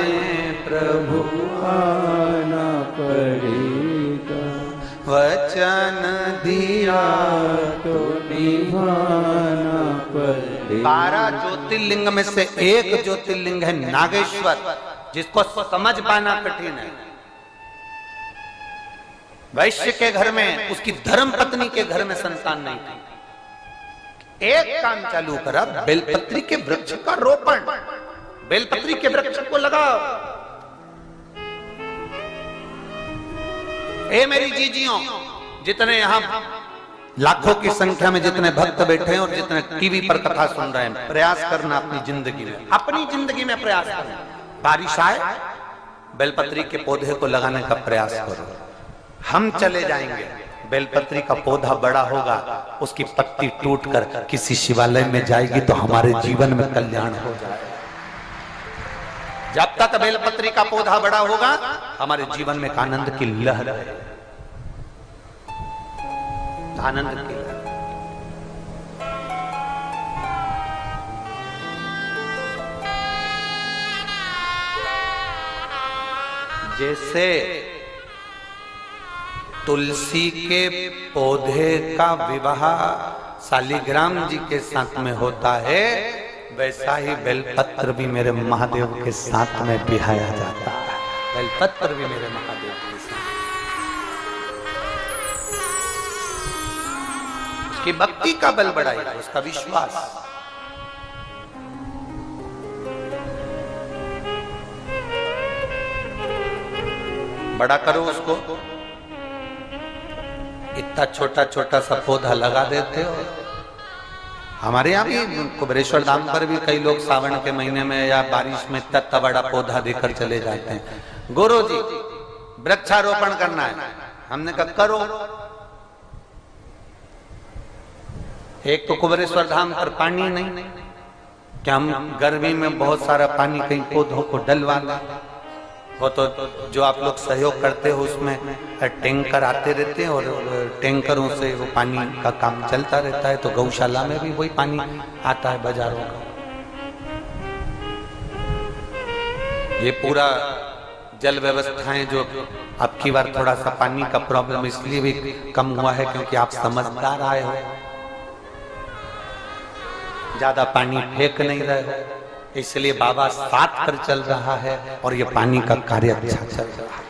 प्रभु आना पड़ेगा, वचन दिया तो निभाना पड़ेगा। 12 ज्योतिर्लिंग में से एक ज्योतिर्लिंग है नागेश्वर, जिसको समझ पाना कठिन है। वैश्य के घर में, उसकी धर्म पत्नी के घर में संतान नहीं थी। एक काम चालू करा, बेलपत्री के वृक्ष का रोपण, बेलपत्री के वृक्ष को लगाओ। ए मेरी जीजियों, जितने यहां लाखों की संख्या में जितने भक्त बैठे हैं और जितने टीवी पर कथा सुन रहे हैं, प्रयास करना अपनी जिंदगी में प्रयास करना। बारिश आए, बेलपत्री के पौधे को लगाने का प्रयास करो। हम चले जाएंगे, बेलपत्री का पौधा बड़ा होगा, उसकी पत्ती टूटकर किसी शिवालय में जाएगी तो हमारे जीवन में कल्याण हो जाएगा। जब तक बेलपत्री का पौधा बड़ा होगा, हमारे जीवन में आनंद की लहर है, आनंद की लहर। जैसे तुलसी के पौधे का विवाह शालिग्राम जी के साथ में होता है, वैसा ही बेलपत्र भी मेरे महादेव के साथ में बिहाया जाता है। बेलपत्र भी मेरे महादेव के साथ, उसकी भक्ति का बल बढ़ाएगा, उसका विश्वास। बड़ा करो उसको। इतना छोटा छोटा सा पौधा लगा देते हो। हमारे यहाँ भी कुबेरेश्वर धाम पर भी कई लोग सावन के महीने में या बारिश में इतना बड़ा पौधा देकर चले जाते हैं। गुरु जी वृक्षारोपण करना है, हमने कहा करो। एक तो कुबेरेश्वर धाम पर पानी नहीं, क्या हम गर्मी में बहुत सारा पानी कहीं पौधों को डलवा दें? वो तो जो आप लोग सहयोग करते हो उसमें टैंकर आते रहते हैं और टैंकरों से वो पानी का काम चलता रहता है। तो गौशाला में भी वही पानी आता है बाजारों का। ये पूरा जल व्यवस्थाएं जो अब की बार थोड़ा सा पानी का प्रॉब्लम इसलिए भी कम हुआ है क्योंकि आप समझदार आए हो, ज्यादा पानी फेंक नहीं रहे हो, इसलिए बाबा साथ कर चल रहा है और ये पानी का कार्य अच्छा चल रहा है।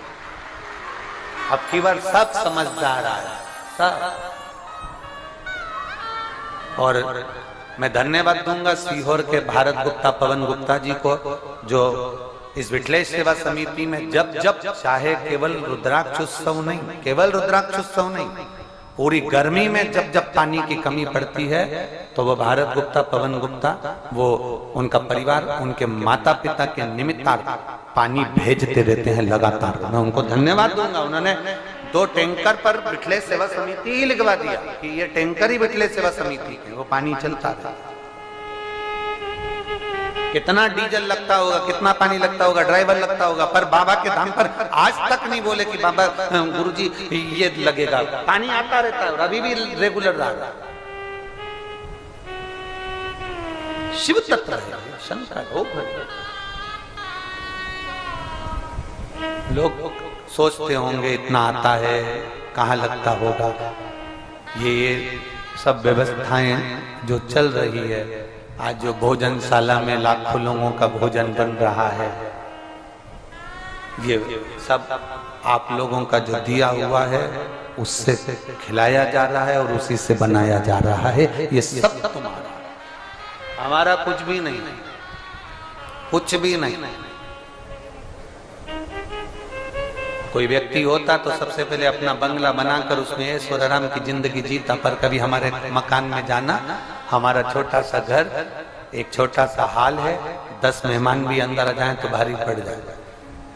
अब की बार सब समझदार आए सब। और मैं धन्यवाद दूंगा सीहोर के भारत गुप्ता पवन गुप्ता जी को, जो इस विठलेश सेवा समिति में जब जब चाहे, केवल रुद्राक्ष उत्सव नहीं, केवल रुद्राक्ष उत्सव नहीं, पूरी गर्मी में जब जब पानी की कमी पड़ती है तो वो भारत गुप्ता पवन गुप्ता, वो उनका परिवार, उनके माता पिता के निमित्तार्थ पानी भेजते रहते हैं लगातार। मैं उनको धन्यवाद दूंगा। उन्होंने 2 टैंकर पर विठलेश सेवा समिति ही लिखवा दिया कि ये टैंकर ही विठलेश सेवा समिति के, वो पानी चलता था। कितना डीजल लगता होगा, कितना पानी लगता होगा, ड्राइवर लगता होगा, पर बाबा के धाम पर आज तक नहीं बोले कि बाबा गुरुजी ये लगेगा। पानी आता रहता है और अभी भी रेगुलर रहा। शिव तत्व है, शंकर हो। लोग सोचते होंगे इतना आता है कहाँ लगता होगा। ये सब व्यवस्थाएं जो चल रही है, आज जो भोजनशाला में लाखों लोगों का भोजन बन रहा है, ये सब आप लोगों का जो दिया हुआ है उससे खिलाया जा रहा है और उसी से बनाया जा रहा है। ये सब तुम्हारा, हमारा कुछ भी नहीं, कुछ भी नहीं। कोई व्यक्ति होता तो सबसे पहले अपना बंगला बनाकर उसमें ऐश्वर्य आराम की जिंदगी जीता, पर कभी हमारे मकान में जाना, हमारा छोटा सा घर, एक छोटा सा हाल है, 10 मेहमान भी अंदर आ जाएं तो भारी पड़ जाए,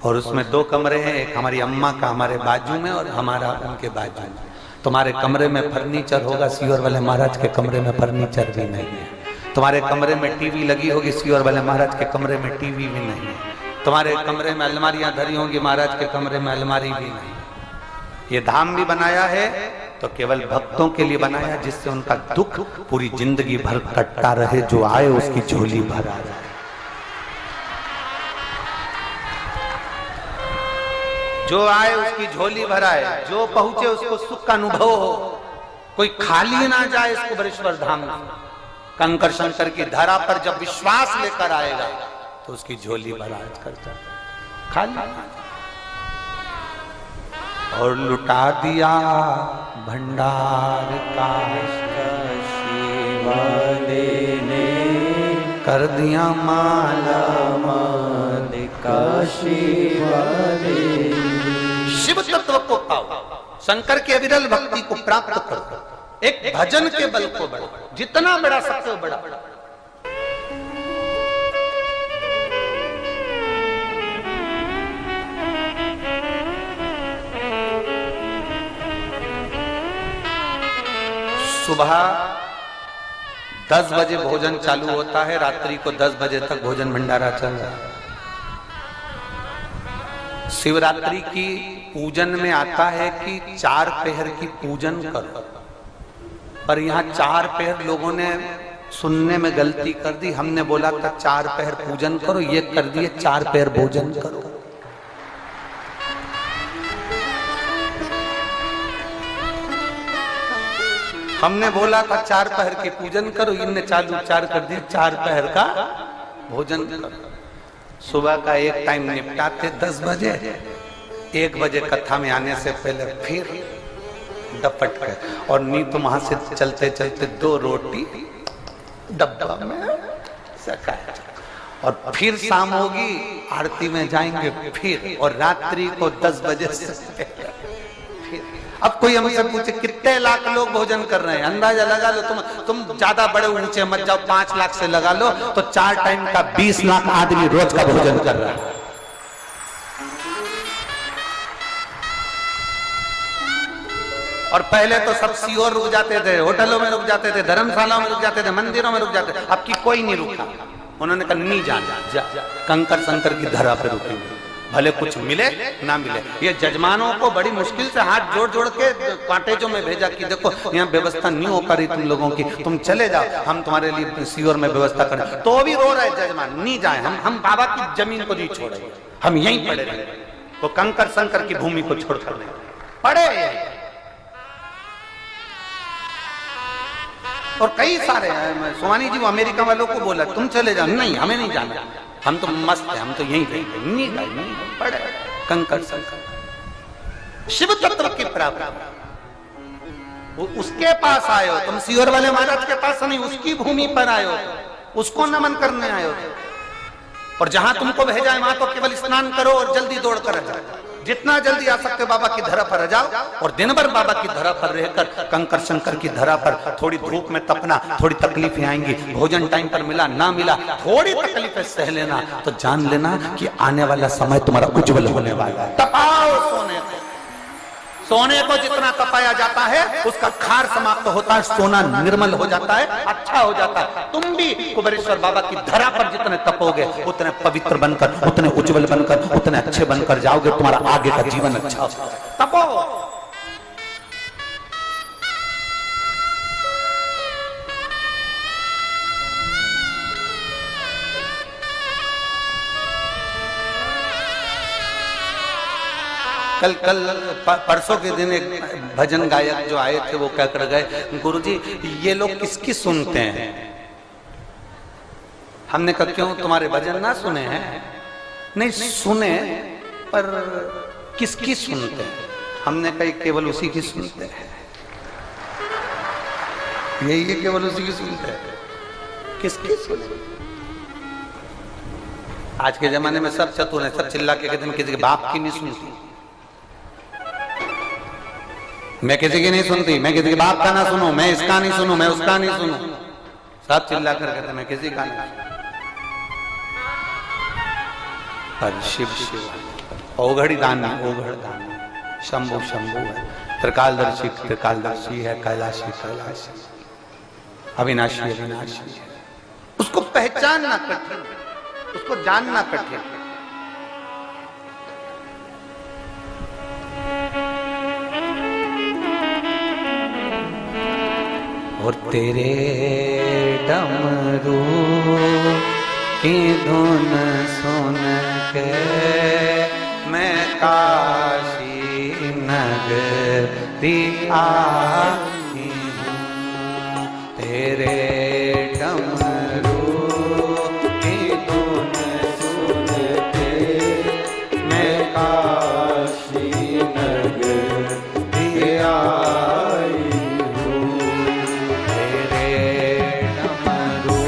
और उसमें 2 कमरे हैं, एक हमारी अम्मा का हमारे बाजू में और हमारा उनके बाजू में। तुम्हारे कमरे में फर्नीचर होगा, सीहोर वाले महाराज के कमरे में फर्नीचर भी नहीं है। तुम्हारे कमरे में टीवी लगी होगी, सीहोर वाले महाराज के कमरे में टीवी भी नहीं है। तुम्हारे कमरे में अलमारियां धरी होंगी, महाराज के कमरे में अलमारी भी नहीं। ये धाम भी बनाया है तो केवल भक्तों के लिए बनाया, जिससे उनका दुख पूरी जिंदगी भर कटता रहे, जो आए उसकी झोली भर आ जाए। जो आए उसकी झोली भर आए, जो पहुंचे उसको सुख का अनुभव हो, कोई खाली ना जाए इस कुबेरेश्वर धाम में। कंकर शंकर की धरा पर जब विश्वास लेकर आएगा तो उसकी झोली भराज करता खाली। और लुटा दिया भंडार का शिवाले ने, कर दिया माला माल का शिवाले। शिव तत्व को पाओ, शंकर की अविरल भक्ति को प्राप्त करो, एक भजन के बल को बढ़ो, जितना बड़ा सकते हो बड़ा। सुबह 10 बजे भोजन चालू होता है, रात्रि को 10 बजे तक भोजन भंडारा चल रहा है। शिवरात्रि की पूजन में आता है कि 4 पहर की पूजन करो, पर यहाँ 4 पहर लोगों ने सुनने में गलती कर दी। हमने बोला था 4 पहर पूजन करो, ये कर दिए 4 पहर भोजन करो। हमने बोला था 4 पहर की पूजन करो, इनने चालू 4 कर दिए 4 पहर का भोजन करो। सुबह का एक टाइम निपटाते 10 बजे, 1 बजे कथा में आने से पहले फिर डपट के, और नहीं तो वहां से चलते चलते 2 रोटी डब्बा में सकाया, और फिर शाम होगी आरती में जाएंगे फिर, और रात्रि को 10 बजे से फिर। अब कोई हमसे पूछे कितने लाख लोग भोजन कर रहे हैं, अंदाजा लगा लो। तुम ज्यादा बड़े ऊंचे मत जाओ, 5 लाख से लगा लो तो 4 टाइम का 20 लाख आदमी रोज का भोजन कर रहा है। और पहले तो सब सीहोर रुक जाते थे, होटलों में रुक जाते थे, धर्मशालाओं में रुक जाते थे, मंदिरों में रुक जाते थे। अब की कोई नहीं रुका। उन्होंने कहा नहीं जाना, कंकर शंकर की धरा पे रुकेंगे, भले कुछ मिले ना मिले। ये जजमानों को बड़ी मुश्किल से हाथ जोड़ जोड़ के कॉटेजों में भेजा कि देखो यहाँ व्यवस्था नहीं हो पा रही तुम लोगों की, तुम चले जाओ, हम तुम्हारे लिए सीहोर में व्यवस्था करें। तो भी रो रहे जजमान, नहीं जाए, हम बाबा की जमीन को नहीं छोड़े, हम यहीं पड़े रहे। वो कंकर संकर की भूमि को छोड़कर नहीं पड़े। और कई सारे हैं, सोमानी जी वो अमेरिका वालों को बोला तुम चले जाओ, नहीं हमें नहीं जाना, हम तो मस्त है, हम तो यहीं रहेंगे, नहीं पड़े कंकर संकर। शिव तत्व की प्राप्ति वो उसके पास आए हो तुम, सीहोर वाले महाराज के पास नहीं, उसकी भूमि पर आए हो, उसको नमन करने आए हो। और जहां तुमको भेजा है वहां तो केवल स्नान करो और जल्दी दौड़ कर जाओ, जितना जल्दी आ सकते बाबा की धरा पर आ जाओ। और दिन भर बाबा की धरा पर रहकर कंकर शंकर की धरा पर थोड़ी धूप में तपना, थोड़ी तकलीफें आएंगी, भोजन टाइम पर मिला ना मिला, थोड़ी तकलीफें सह लेना, तो जान लेना कि आने वाला समय तुम्हारा उज्जवल होने वाला है। तपाओ सोने को, सोने को जितना तपाया जाता है उसका खार समाप्त होता है, सोना निर्मल हो जाता है, अच्छा हो जाता है। तुम भी कुबेरेश्वर बाबा की धरा पर जितने तपोगे उतने पवित्र बनकर, उतने उज्जवल बनकर, उतने अच्छे बनकर जाओगे, तुम्हारा आगे का जीवन अच्छा होगा। तपो। कल परसों के दिन एक भजन गायक जो आए थे वो क्या कर गए, गुरुजी ये लोग किसकी सुनते हैं? हमने कहा क्यों, तुम्हारे भजन ना सुने हैं? नहीं सुने, पर किसकी सुनते हैं? हमने कहा केवल उसी की सुनते हैं, यही है, केवल उसी की सुनते हैं। किसकी सुनते? आज के जमाने में सब चतुर है, सब चिल्ला के कहते हैं किसी के बाप की नहीं सुनती, मैं किसी की नहीं सुनती, मैं किसी के बाप का ना सुनूं, मैं इसका नहीं सुनूं, मैं उसका नहीं सुनूं, सब चिल्ला कर कहते मैं किसी का नहीं। पर शिव शिव ओघड़ी दानी, ओघड़ दानी, शंभु शंभु है, त्रिकालदर्शी त्रिकालदर्शी है, कैलाशी कैलाशी, अविनाशी अविनाशी है। उसको पहचानना कठिन, उसको जानना कठिन। और तेरे डमरू की धुन सुन के मैं काशी नगरी आई हूँ, तेरे डमरू की धुन सुन के मैं काशी नगरी आई हूँ, तेरे डमरू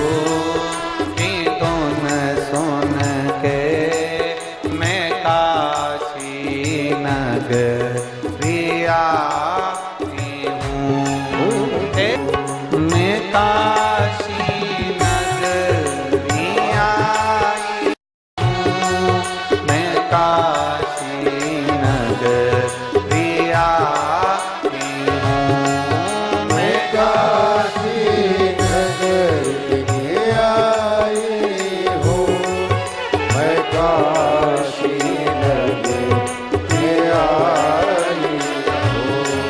की धुन सुन के मैं काशी नगरी आई हूँ, मैं काशी नगरी आई हूँ, मैं काशी नगरी आई हूँ, मैं काशी नगरी आई हूँ, मैं काशी नगरी आई हूँ।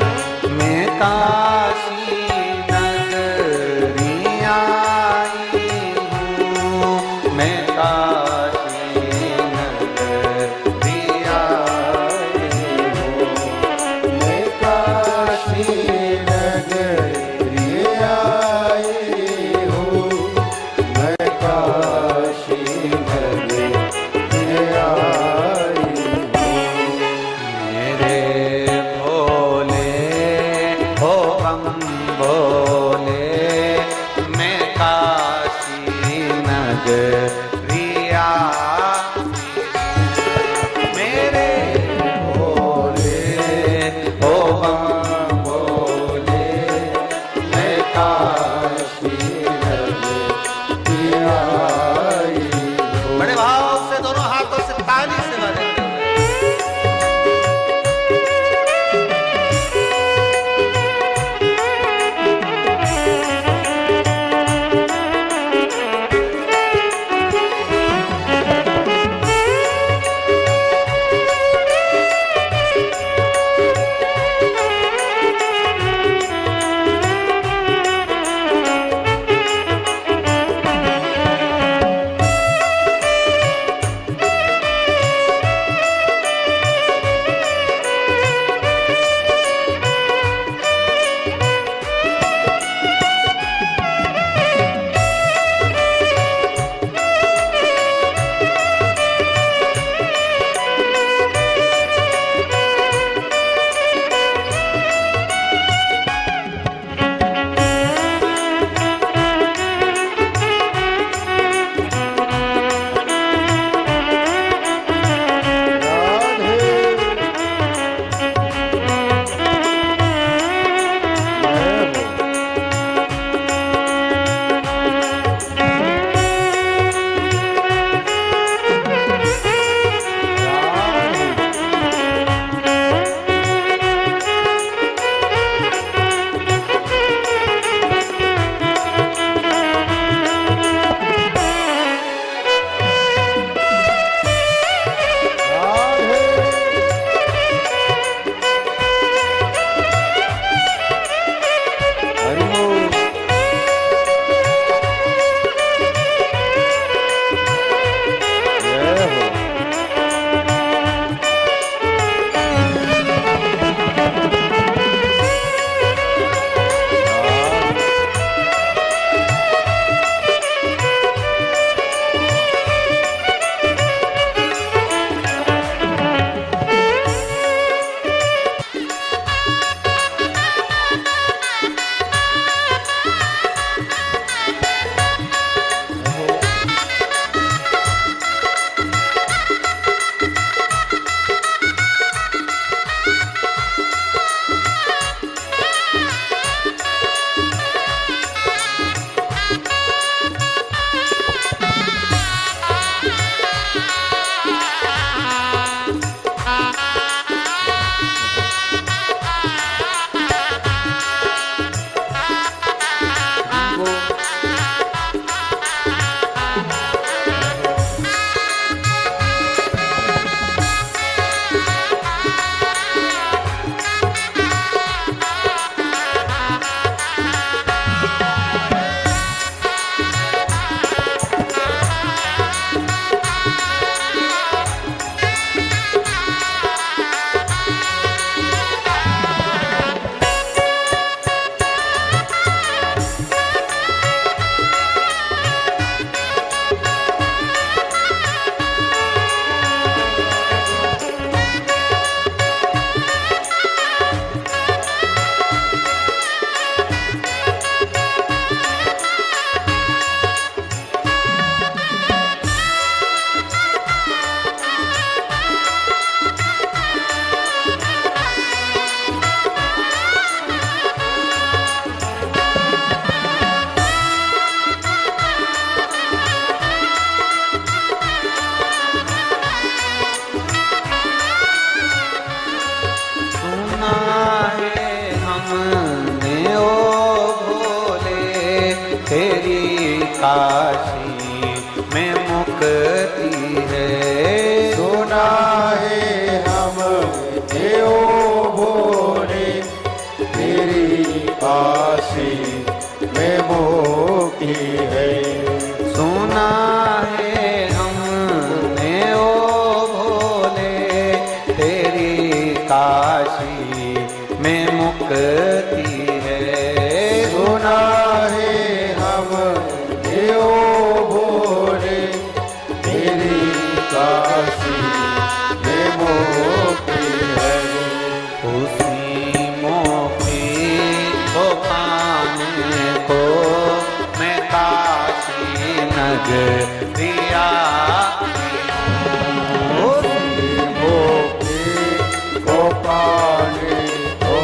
काशी में मुक्ति है। सुना है हम देव भोले तेरी काशी में मुक्ति है। सुना है हमने ओ भोले तेरी काशी में मुक्ति है। सुना है हम देव भोले तेरी काशी में मुक्ति है। उसी मोक्ति को पाने को मैं काशी नगरी आई हूँ। मुक्ति को पाने को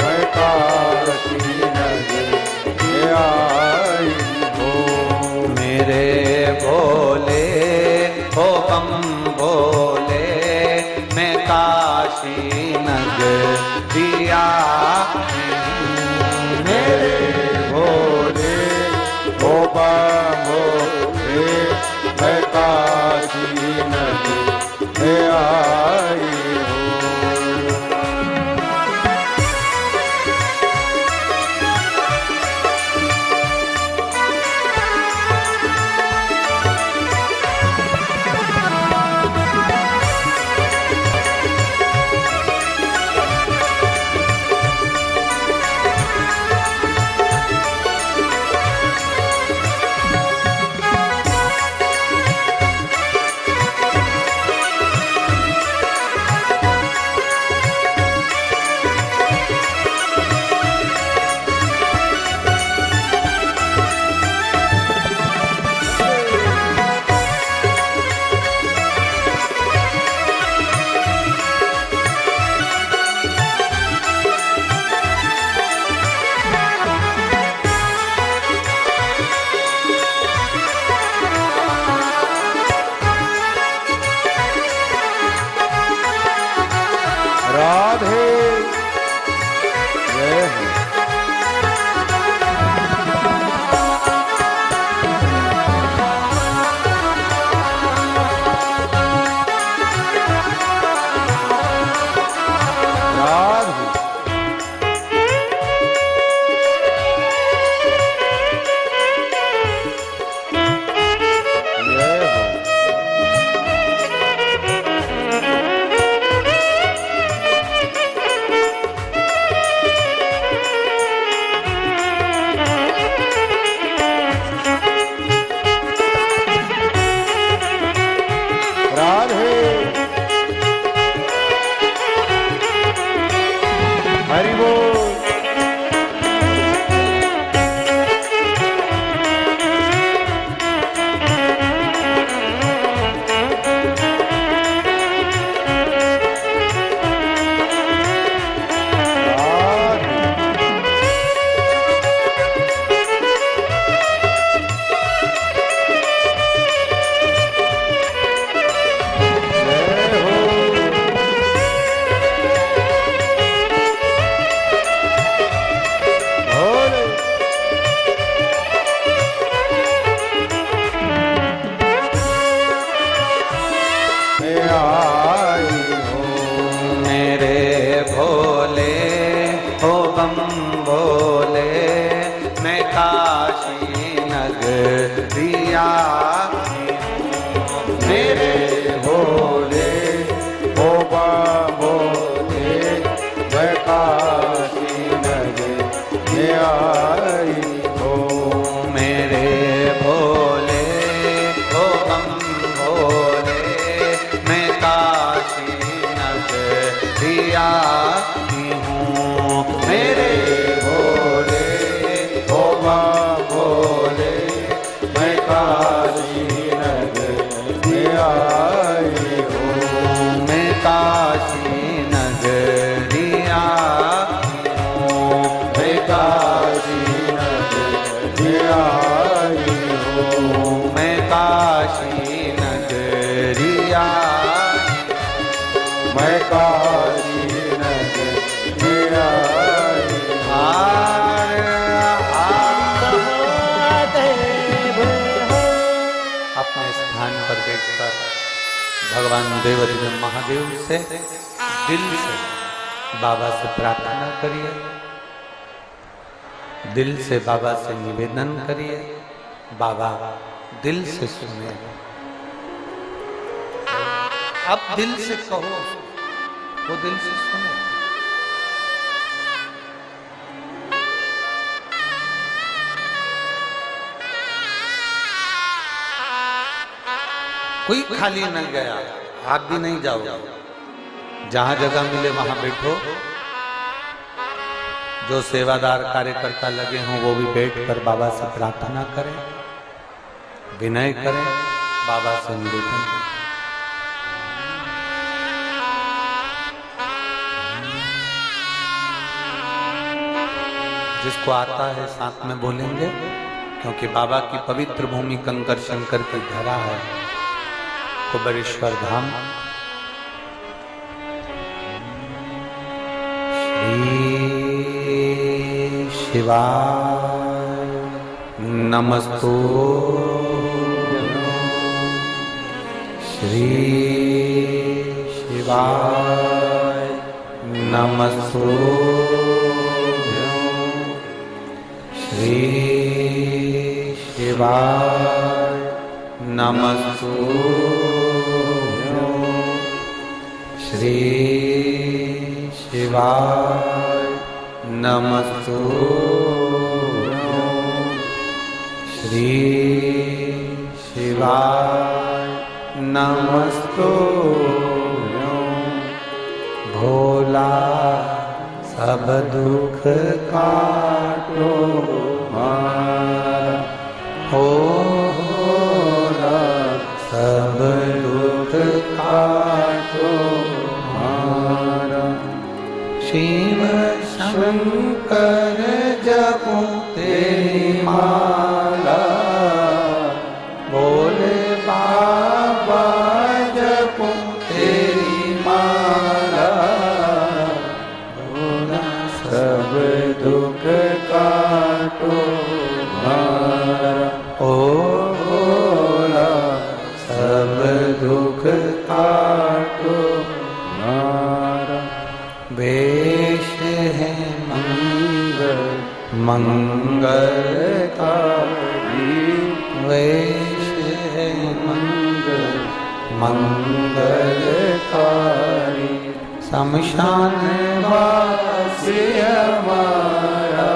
मैं काशी नगरी आई हूँ। मेरे भोले हो बम भोले मैं काशी नगरी आई हूँ। मेरे भोले ओ भोले मैं काशी नगरी आई हूँ। राधे जय हो। राधे जय हो। राधे हरि बोल। काशी नगरिया भगवान देवाधिदेव महादेव से दिल से बाबा से प्रार्थना करिए, दिल से बाबा से निवेदन करिए, बाबा दिल से सुने। अब दिल से कहो, वो दिल से सुने। कोई खाली न गया, आप भी नहीं जाओ, जहां जगह मिले वहां बैठो। जो सेवादार कार्यकर्ता लगे हों वो भी बैठकर बाबा से प्रार्थना करें, विनय करें, बाबा से निवेदन करें। जिसको आता है साथ में बोलेंगे, क्योंकि बाबा की पवित्र भूमि कंकर शंकर की धरा है, कुबेरेश्वर धाम। श्री शिवाय नमस्तु, श्री शिवाय नमस्तु, श्री शिवाय नमस्तु, श्री शिवाय नमस्तु, श्री शिवाय नमस्तु। भोला सब दुख काटो मारा, हो भोला सब दुख काटो मारा। शिव शंकर जपो तेरी माला, भोले बाबा जपो तेरी माला। भोला सब दुख काटो मारा, ओ भोला सब दुख काटो मारा। वेश है मंगल मंगलकारी, वेश है मंगल मंगलकारी। शमशान वासी हमारा,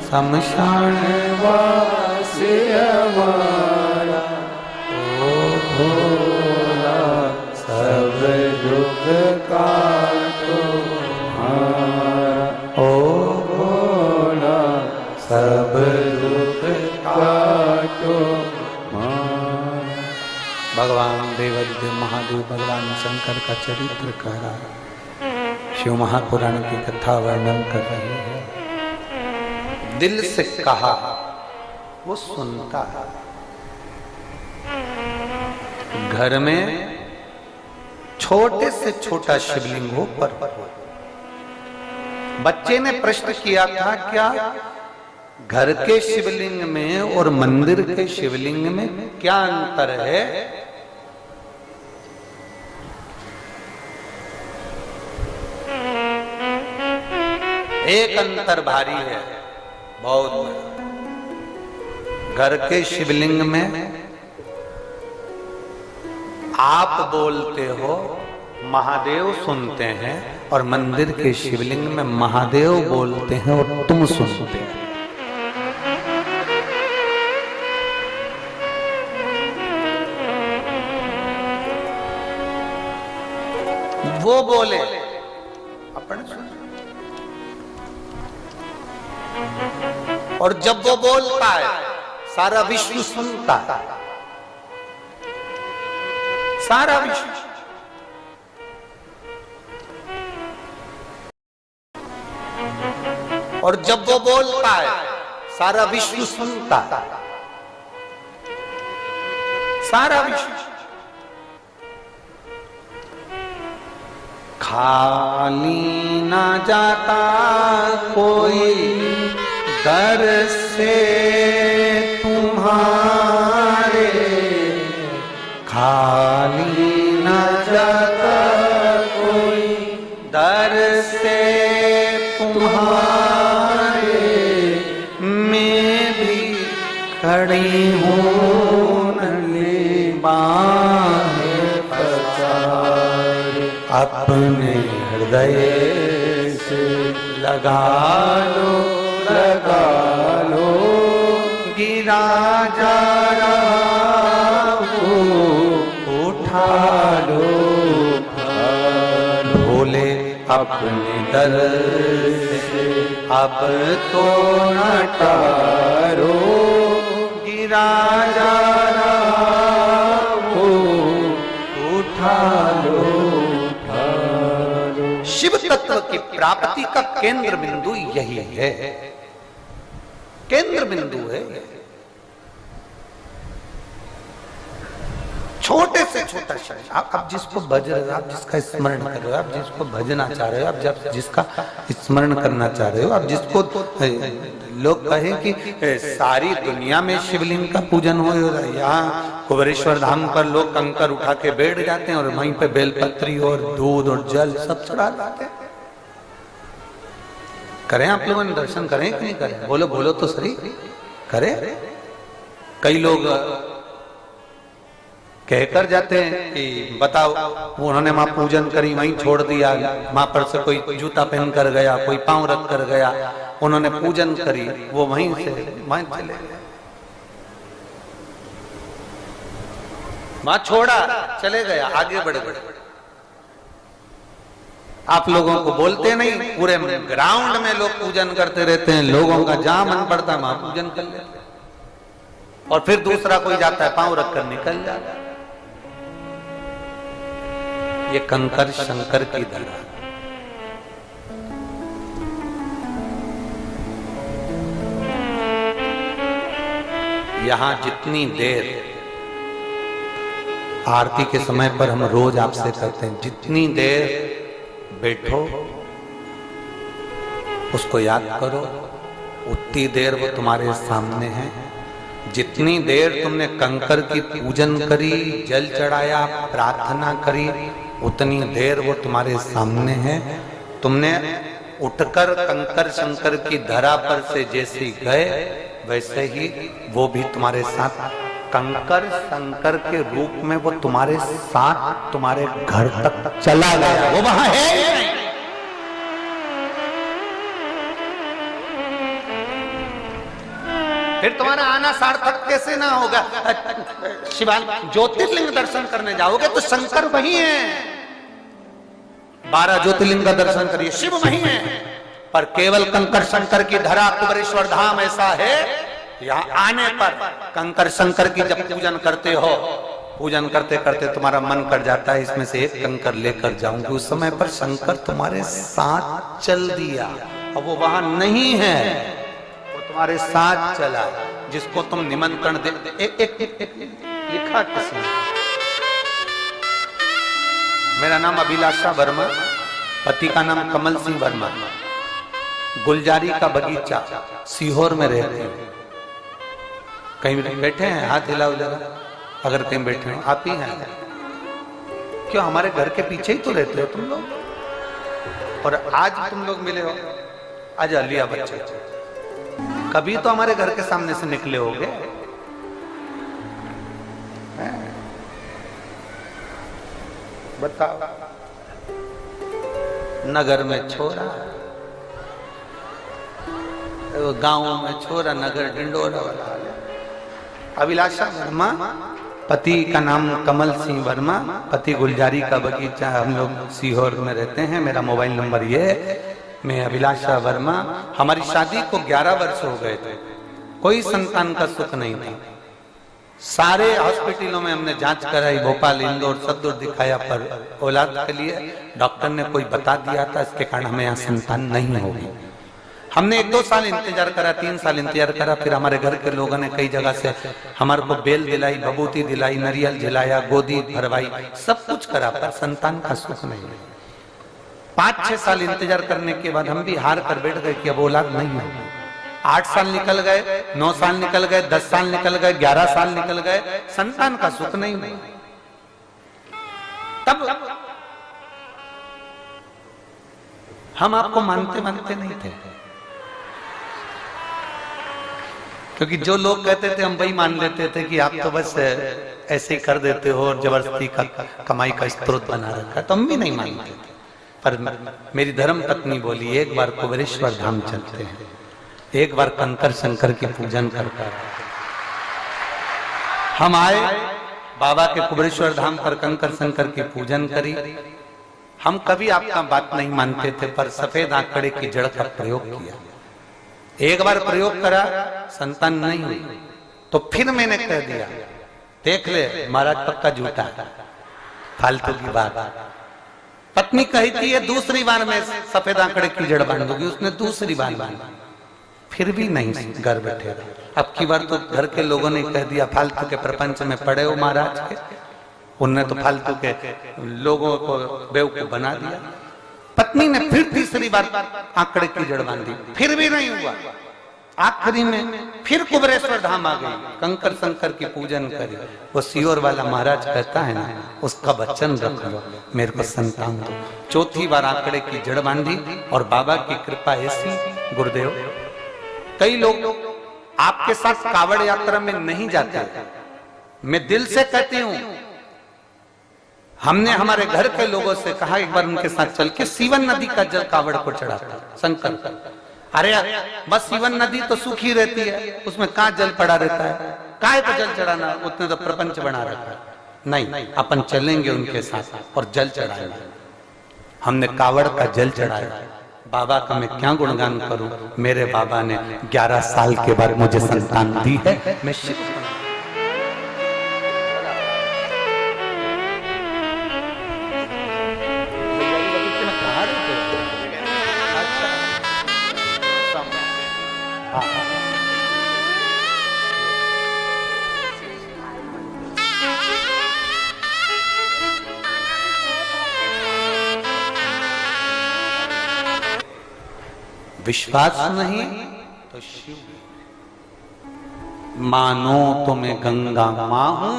शमशान वासी हमारा। ओ भोला सब दुख काटो हमारा, ओ भोला सब दुख काटो हमारा। भगवान देवाधिदेव महादेव भगवान शंकर का चरित्र कह रहा है, शिव महापुराण की कथा वर्णन कर रही है। दिल से कहा वो सुनता है। घर में छोटे से छोटा शिवलिंग हो पर बच्चे ने प्रश्न किया था, क्या घर के शिवलिंग में और मंदिर के शिवलिंग में क्या अंतर है? एक अंतर भारी है, बहुत बड़ा। घर के शिवलिंग में आप बोलते हो, महादेव सुनते हैं, और मंदिर के शिवलिंग में महादेव बोलते हैं और तुम सुनते हैं। वो बोले अपन सुन, और जब वो बोलता है सारा विश्व सुनता है, सारा विश्व। और जब वो बोलता है सारा विश्व सुनता है, सारा विश्व। खाली ना जाता कोई दर से तुम्हारे, खाली न जाता कोई दर से तुम्हारे, मैं भी खड़ी हूँ नली बाहें पसारे, अपने हृदय से लगा लो गिरा जा रहा हूँ उठा लो, भोले अपने दर से अब तो न टारो, गिरा जा रहा हूँ उठा लो। शिव तत्व की प्राप्ति का केंद्र बिंदु यही है, केंद्र बिंदु है। छोटे से छोटा शब्द आप जिसको भज रहे हो, आप जिसका स्मरण कर रहे हो, आप जिसको भजना चाह रहे हो, आप जिसका स्मरण करना चाह रहे हो, आप जिसको लोग कहें कि सारी दुनिया में शिवलिंग का पूजन हो रहा है, यहाँ कुबेरेश्वर धाम पर लोग कंकर उठा के बैठ जाते हैं और वहीं पे बेलपत्री और दूध और जल सब चढ़ा जाते हैं। करें आप लोगों ने दर्शन करें कि नहीं करें? बोलो बोलो तो सही, करें। कई लोग कहकर जाते हैं कि बताओ उन्होंने वहां पूजन करी वहीं छोड़ दिया, वहां पर से कोई जूता पहन कर गया, कोई पांव रख कर गया, उन्होंने पूजन करी, वो वहीं से वहीं चले गए, वहां छोड़ा चले गया, आगे बढ़ गए। आप लोगों को बोलते नहीं, पूरे ग्राउंड में लोग पूजन करते रहते हैं, लोगों का जहां मन पड़ता है वहां पूजन कर लेते हैं, और फिर दूसरा कोई जाता है पांव रखकर निकल जाता है। ये कंकर शंकर की धरा, यहां जितनी देर आरती के समय पर हम रोज आपसे कहते हैं, जितनी देर बैठो उसको याद करो, उतनी देर वो तुम्हारे सामने है। जितनी देर तुमने कंकर की पूजन करी, जल चढ़ाया, प्रार्थना करी, उतनी देर वो तुम्हारे सामने है। तुमने उठकर कंकर शंकर की धरा पर से जैसे गए, वैसे ही वो भी तुम्हारे साथ कंकर शंकर के रूप में वो तुम्हारे साथ तुम्हारे घर तक चला गया, वो वहां है। फिर तुम्हारा आना सार्थक कैसे ना होगा? शिवान ज्योतिर्लिंग दर्शन करने जाओगे तो शंकर वही है, 12 ज्योतिर्लिंग का दर्शन करिए, शिव वही है, पर केवल कंकर शंकर की धरा कुबेरेश्वर धाम ऐसा है, यहाँ आने पर कंकर शंकर की जब पूजन करते हो, पूजन करते करते तुम्हारा मन कर जाता है इसमें से एक कंकर लेकर जाऊंगी, उस समय पर शंकर तुम्हारे साथ चल दिया, अब वो वहां नहीं है, तुम्हारे साथ चला, जिसको तुम निमंत्रण दे। एक लिखा किसने? मेरा नाम अभिलाषा वर्मा, पति का नाम कमल सिंह वर्मा, गुलजारी का बगीचा सीहोर में रहते हैं। कहीं बैठे हैं? हाथ हिलाओ जरा, अगर कहीं बैठे हैं। आप ही हैं? क्यों, हमारे घर के पीछे ही तो रहते हो तुम लोग, और आज तुम लोग मिले हो, आज अलिया बच्चे, कभी तो हमारे घर के सामने से निकले होगे। बताओ, नगर में छोरा, गांव में छोरा, नगर डिंडोरा वाला। अभिलाषा वर्मा, पति का नाम कमल सिंह वर्मा, पति गुलजारी का बगीचा, हम लोग सीहोर में रहते हैं। मेरा मोबाइल नंबर ये है, मैं अभिलाषा वर्मा। हमारी शादी को 11 वर्ष हो गए थे, कोई संतान का सुख नहीं था, सारे हॉस्पिटलों में हमने जांच कराई, भोपाल, इंदौर, सब दूर दिखाया, पर औलाद के लिए डॉक्टर ने कोई बता दिया था, इसके कारण हमें यहाँ संतान नहीं होगी। हमने 1-2 साल इंतजार करा, 3 साल इंतजार करा, फिर हमारे घर के लोगों ने कई जगह से हमारे को बेल दिलाई, बबूती दिलाई, नरियल दिलाया, गोदी भरवाई, सब कुछ करा, पर संतान का सुख नहीं। 5-6 साल इंतजार करने के बाद हम भी हार कर बैठ गए कि अब औलाद नहीं है। 8 साल निकल गए, 9 साल निकल गए, 10 साल निकल गए, 11 साल निकल गए, संतान का सुख नहीं हुआ। तब हम आपको मानते नहीं थे, क्योंकि जो लोग कहते थे हम वही मान लेते थे कि आप तो बस ऐसे ही कर देते हो और जबरदस्ती का कमाई का स्रोत बना रखा, तो हम भी नहीं मानते थे। पर मेरी धर्म पत्नी बोली एक बार कुबेरेश्वर धाम चलते हैं, एक बार कंकर शंकर की पूजन करता। हम आए बाबा के कुबेरेश्वर धाम पर, कंकर शंकर की पूजन करी। हम कभी आपका बात नहीं मानते थे, पर सफेद आंकड़े की जड़ का प्रयोग किया। एक बार प्रयोग करा, संतान नहीं हुई, तो फिर मैंने कह दिया देख ले महाराज पक्का झूठा है, फालतू की बात। पत्नी कही थी ये दूसरी बार मैं सफेद आंकड़े की जड़ बांध दूंगी, उसने दूसरी बार बांधा, फिर भी नहीं घर बैठे। अब की बार तो घर के लोगों ने कह दिया फालतू के प्रपंच में पड़े हो महाराज के, उनने तो फालतू के लोगों को बेवकूफ बना दिया। पत्नी ने फिर तीसरी बार आंकड़े की जड़ बांधी, फिर भी नहीं हुआ। आखिरी में फिर कुबेरेश्वर धाम आ गई, कंकर शंकर की पूजन करी। वो सियोर वाला महाराज कहता है ना, उसका वचन रख लो मेरे को संतान दो। चौथी बार आंकड़े की जड़ बांधी और बाबा की कृपा ऐसी। गुरुदेव कई लोग आपके साथ कावड़ यात्रा में नहीं जाते, मैं दिल से कहती हूं, हमने हमारे घर के लोगों से कहा एक बार उनके साथ चल के सीवन नदी का जल कावड़ को चढ़ाता शंकर। अरे बस सीवन नदी तो सूखी रहती है, उसमें कहां जल पड़ा रहता है, काहे को जल चढ़ाना, उतने तो प्रपंच बना रखा है। नहीं, अपन चलेंगे उनके साथ और जल चढ़ाएंगे। हमने कावड़ का जल चढ़ाया। बाबा का मैं क्या गुणगान करूं, मेरे बाबा ने 11 साल के बाद मुझे संतान दी है। मैं विश्वास नहीं तो शिव, मानो तो मैं गंगा मां हूं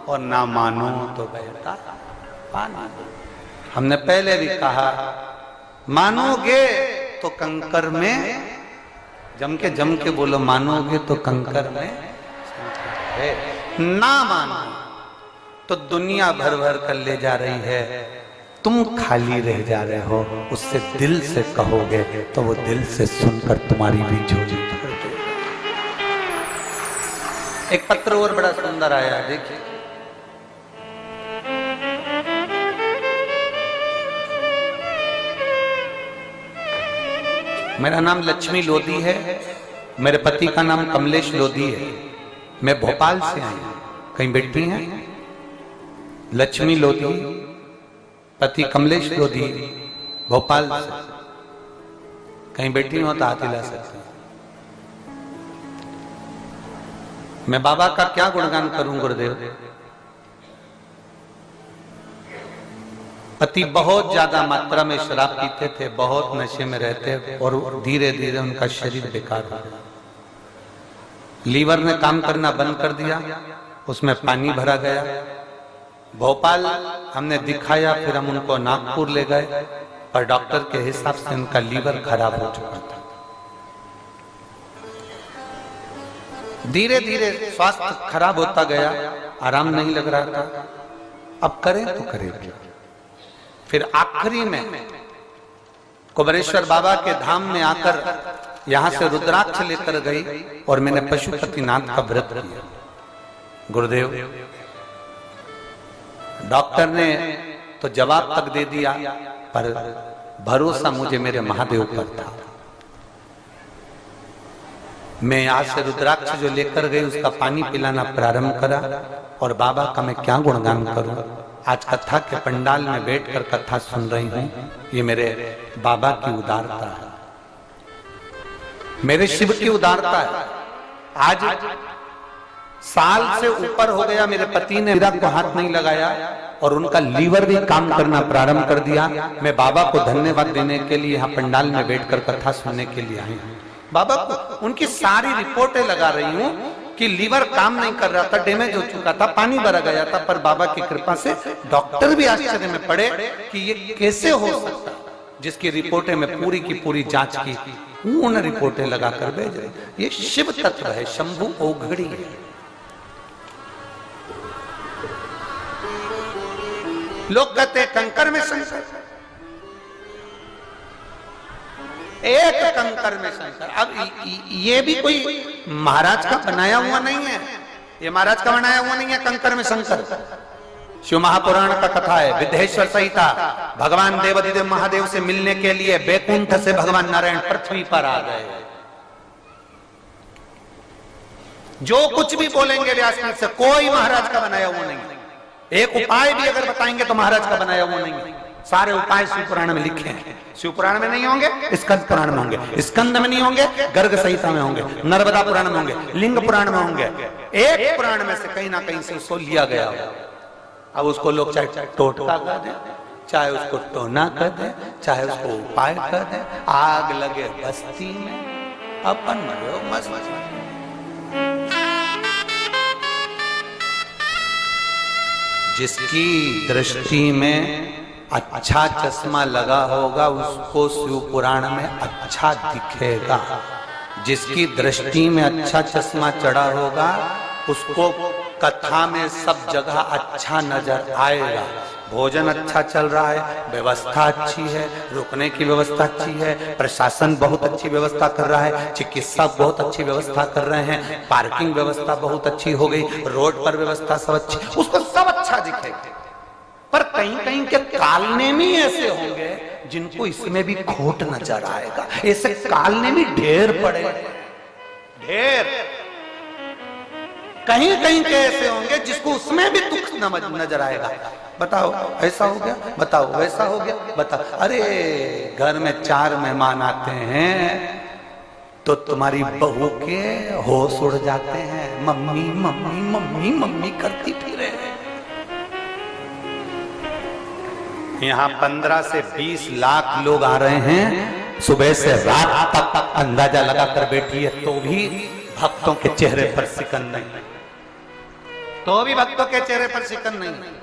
और ना मानो तो बहता पानी। हमने पहले भी कहा मानोगे तो कंकर में जम के बोलो, मानोगे तो कंकर में है, ना मानो तो दुनिया भर भर कर ले जा रही है, तुम खाली रह जा रहे हो। उससे दिल से कहोगे तो वो दिल से सुनकर तुम्हारी भी झोली भर देगा। एक पत्र और बड़ा सुंदर आया, देखिए। मेरा नाम लक्ष्मी लोधी है, मेरे पति का नाम कमलेश लोधी है। मैं भोपाल से आई हूं। कहीं बैठी हैं? लक्ष्मी लोधी, पति कमलेश लोधी, भोपाल से। कहीं बैठी हो तो हाथ हिला सकते हैं। मैं बाबा का क्या गुणगान करूं गुरुदेव। पति बहुत ज्यादा मात्रा में शराब पीते थे, बहुत नशे में रहते और धीरे धीरे उनका शरीर बेकार हो गया। लीवर ने काम करना बंद कर दिया, उसमें पानी भरा गया। भोपाल हमने दिखाया, फिर हम उनको नागपुर ले गए, पर डॉक्टर के हिसाब से उनका लीवर खराब हो चुका था। धीरे धीरे स्वास्थ्य खराब होता गया, आराम नहीं लग रहा था। अब करें तो करें क्या। फिर आखिरी में कुबेरेश्वर बाबा के धाम में आकर यहां से रुद्राक्ष लेकर गई और मैंने पशुपतिनाथ का व्रत किया। गुरुदेव डॉक्टर ने तो जवाब तक दे दिया, पर भरोसा मुझे मेरे महादेव पर था। मैं यहां से रुद्राक्ष जो लेकर गई उसका पानी पिलाना प्रारंभ करा और बाबा का मैं क्या गुणगान करूं। आज कथा के पंडाल में बैठकर कथा सुन रही हूं, ये मेरे बाबा की उदारता है, मेरे शिव की उदारता है। आज साल से ऊपर हो गया, मेरे पति ने मीरा को हाथ नहीं लगाया और उनका लीवर भी काम करना प्रारंभ कर दिया। मैं बाबा को धन्यवाद देने के लिए यहाँ पंडाल में बैठकर कथा सुनने के लिए आई हूँ। बाबा को उनकी सारी रिपोर्टें लगा रही हूँ कि लीवर काम नहीं कर रहा था, डैमेज हो चुका था, पानी भरा गया था, पर बाबा की कृपा से डॉक्टर भी आश्चर्य में पड़े कि ये कैसे हो सकता, जिसकी रिपोर्टें में पूरी की पूरी जांच की, पूर्ण रिपोर्टें लगाकर भेज रहे। ये शिव तत्व है, शंभु ओघड़ी है। लोग कहते हैं कंकर में शंकर, एक कंकर में शंकर। अब ये भी कोई महाराज का बनाया हुआ नहीं है, ये महाराज का बनाया हुआ नहीं है कंकर में शंकर। शिव महापुराण का कथा है, विदेश्वर संहिता, भगवान देवादिदेव महादेव से मिलने के लिए बैकुंठ से भगवान नारायण पृथ्वी पर आ गए। जो कुछ भी बोलेंगे व्यासपीठ से, कोई महाराज का बनाया हुआ नहीं। एक उपाय भी अगर बताएंगे तो महाराज का बनाया हुआ नहीं है। सारे उपाय शिव पुराण में लिखे हैं। शिव पुराण में नहीं होंगे, स्कंद पुराण में होंगे, स्कंद में नहीं होंगे, गर्ग संहिता में होंगे, नर्मदा पुराण में होंगे, लिंग पुराण में होंगे। एक पुराण में से कहीं ना कहीं से उसको लिया गया हो। अब उसको लोग चाहे टोटका कर दे, चाहे उसको टोना कर दे, चाहे उसको उपाय कर दे, आग लगे बस्ती में, अपन मरो मस्त। जिसकी दृष्टि में अच्छा चश्मा लगा होगा उसको शिव पुराण में अच्छा दिखेगा। जिसकी दृष्टि में अच्छा चश्मा चढ़ा होगा उसको कथा में सब जगह अच्छा नजर आएगा। भोजन अच्छा चल रहा है, व्यवस्था अच्छी है, रुकने की व्यवस्था अच्छी है, प्रशासन बहुत अच्छी व्यवस्था कर रहा है, चिकित्सक बहुत अच्छी व्यवस्था कर रहे हैं, पार्किंग व्यवस्था बहुत अच्छी हो गई, रोड पर व्यवस्था सब अच्छी, उसको सब अच्छा दिखेगा। पर कहीं कहीं के कालनेमी ऐसे होंगे जिनको इसमें भी खोट नजर आएगा। ऐसे कालनेमी ढेर पड़े, ढेर। कहीं कहीं के ऐसे होंगे जिसको उसमें भी दुख नजर आएगा। बताओ ऐसा हो गया, बताओ वैसा हो गया, बताओ। अरे घर में 4 मेहमान आते हैं तो तुम्हारी बहू के होश उड़ जाते हैं, मम्मी मम्मी मम्मी मम्मी करती फिरे। यहाँ 15 से 20 लाख लोग आ रहे हैं, सुबह से रात तक अंदाजा लगाकर बैठी है, तो भी भक्तों के चेहरे पर सिकन नहीं, तो भी भक्तों के चेहरे पर सिकन नहीं।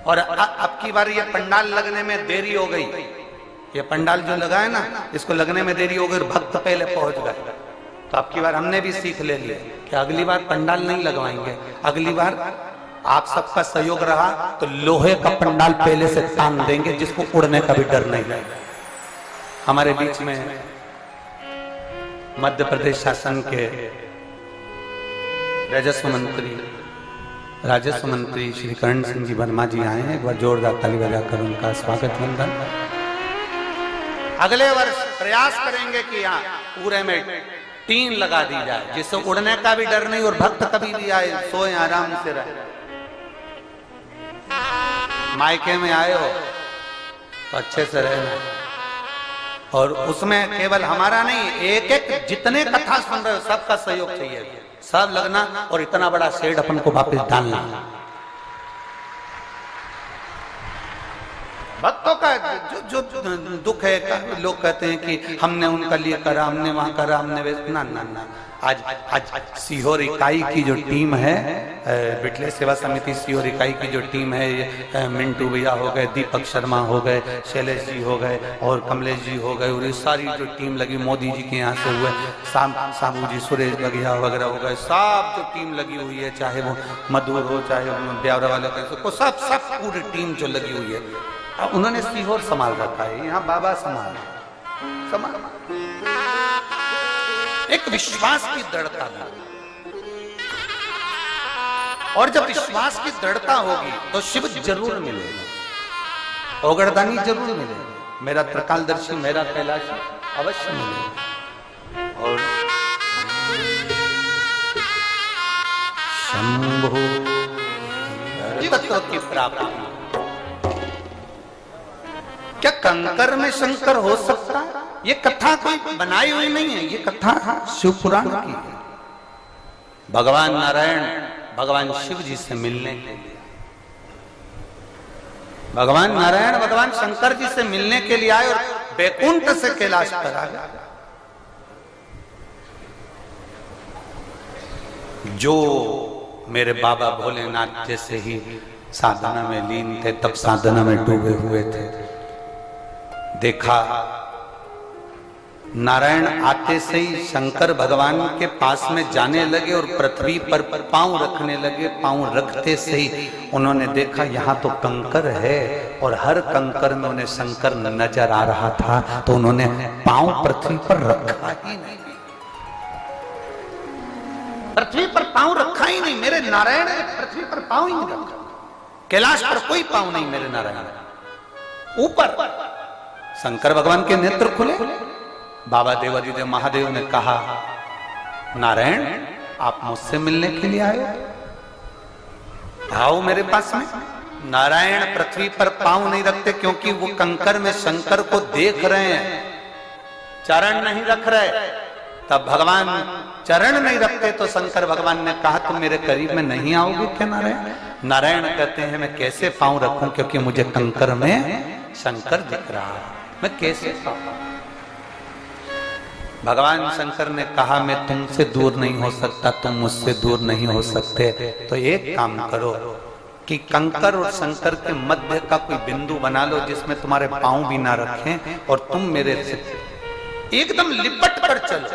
और अब की बार ये पंडाल लगने में देरी हो गई, ये पंडाल जो लगा है ना, इसको लगने में देरी हो गई, भक्त पहले पहुंच गए। तो अब की बार हमने भी सीख ले लिया कि अगली बार पंडाल नहीं लगवाएंगे, अगली बार आप सबका सहयोग रहा तो लोहे का पंडाल पहले से तान देंगे, जिसको उड़ने का भी डर नहीं रहेगा। हमारे बीच में मध्य प्रदेश शासन के राजस्व मंत्री श्री कर्ण सिंह जी वर्मा जी आए हैं। एक बार जोरदार ताली बजाकर उनका स्वागत वंदन। अगले वर्ष प्रयास करेंगे कि यहाँ पूरे में टीन लगा दी जाए, जिससे उड़ने का भी डर नहीं और भक्त कभी भी आए सोए आराम से रहे। मायके में आए हो तो अच्छे से रहना, और उसमें केवल हमारा नहीं, एक एक जितने कथा सुन रहे हो सबका सहयोग चाहिए, सब लगना और इतना बड़ा शेड अपन को वापस डालना। भक्तों का जो दुख है, लोग कहते हैं कि हमने उनका लिए करा, हमने वहां करा, हमने ना ना ना। आज सीहोर इकाई की जो टीम है, बिटले सेवा समिति सीहोर इकाई की जो टीम है, ये मिंटू भैया हो गए, दीपक शर्मा हो गए, शैलेश जी हो गए और कमलेश जी हो गए, और ये सारी जो टीम लगी मोदी जी के यहाँ से हुए, साबू जी, सुरेश बगिया वगैरह हो गए, सब जो टीम लगी हुई है, चाहे वो मधुर हो, चाहे ब्यावरा वाले को, सब पूरी टीम जो लगी हुई है, उन्होंने सीहोर संभाल रखा है। यहाँ बाबा संभाल एक विश्वास की दृढ़ता था, और जब विश्वास की दृढ़ता होगी तो शिव जरूर मिलेगा, ओगड़दानी जरूर मिलेगा, मेरा त्रिकालदर्शी, मेरा कैलाशी अवश्य मिलेगा। और शंभो तत्व की प्राप्ति, क्या कंकर में शंकर हो सकता है? ये कथा कोई बनाई हुई नहीं है, ये कथा शिव पुराण की है। भगवान नारायण भगवान शिव जी से मिलने के लिए, भगवान नारायण भगवान शंकर जी से मिलने के लिए आए और बैकुंठ से कैलाश पर आ गए। जो मेरे बाबा भोलेनाथ जैसे ही साधना में लीन थे, तब साधना में डूबे हुए थे, देखा नारायण आते से ही शंकर भगवान के पास में जाने लगे और पृथ्वी पर पांव रखने लगे। पांव रखते से ही उन्होंने देखा यहाँ तो कंकर है, और हर कंकर में उन्हें शंकर नजर आ रहा था, तो उन्होंने पांव पृथ्वी पर रखा ही नहीं। पृथ्वी पर पांव रखा ही नहीं। मेरे नारायण ने पृथ्वी पर पांव ही नहीं रखा। कैलाश पर कोई पांव नहीं मेरे नारायण। ऊपर शंकर भगवान के नेत्र खुले। बाबा देवादिदेव महादेव ने कहा, नारायण आप मुझसे मिलने के लिए आए, आओ मेरे पास में। नारायण पृथ्वी पर पांव नहीं रखते, क्योंकि वो कंकर में शंकर को देख रहे हैं, चरण नहीं रख रहे। तब भगवान चरण नहीं रखते तो शंकर भगवान ने कहा, तुम मेरे करीब में नहीं आओगे क्या नारायण? नारायण कहते हैं, मैं कैसे पांव रखूं, क्योंकि मुझे कंकर में शंकर दिख रहा है, मैं कैसे पाऊं? भगवान शंकर ने कहा, मैं तुमसे दूर नहीं हो सकता, तुम मुझसे दूर नहीं हो सकते, तो एक काम करो कि कंकर और शंकर के मध्य का कोई बिंदु बना लो जिसमें तुम्हारे पांव भी ना रखें, और तुम मेरे से एकदम लिपट कर चलो।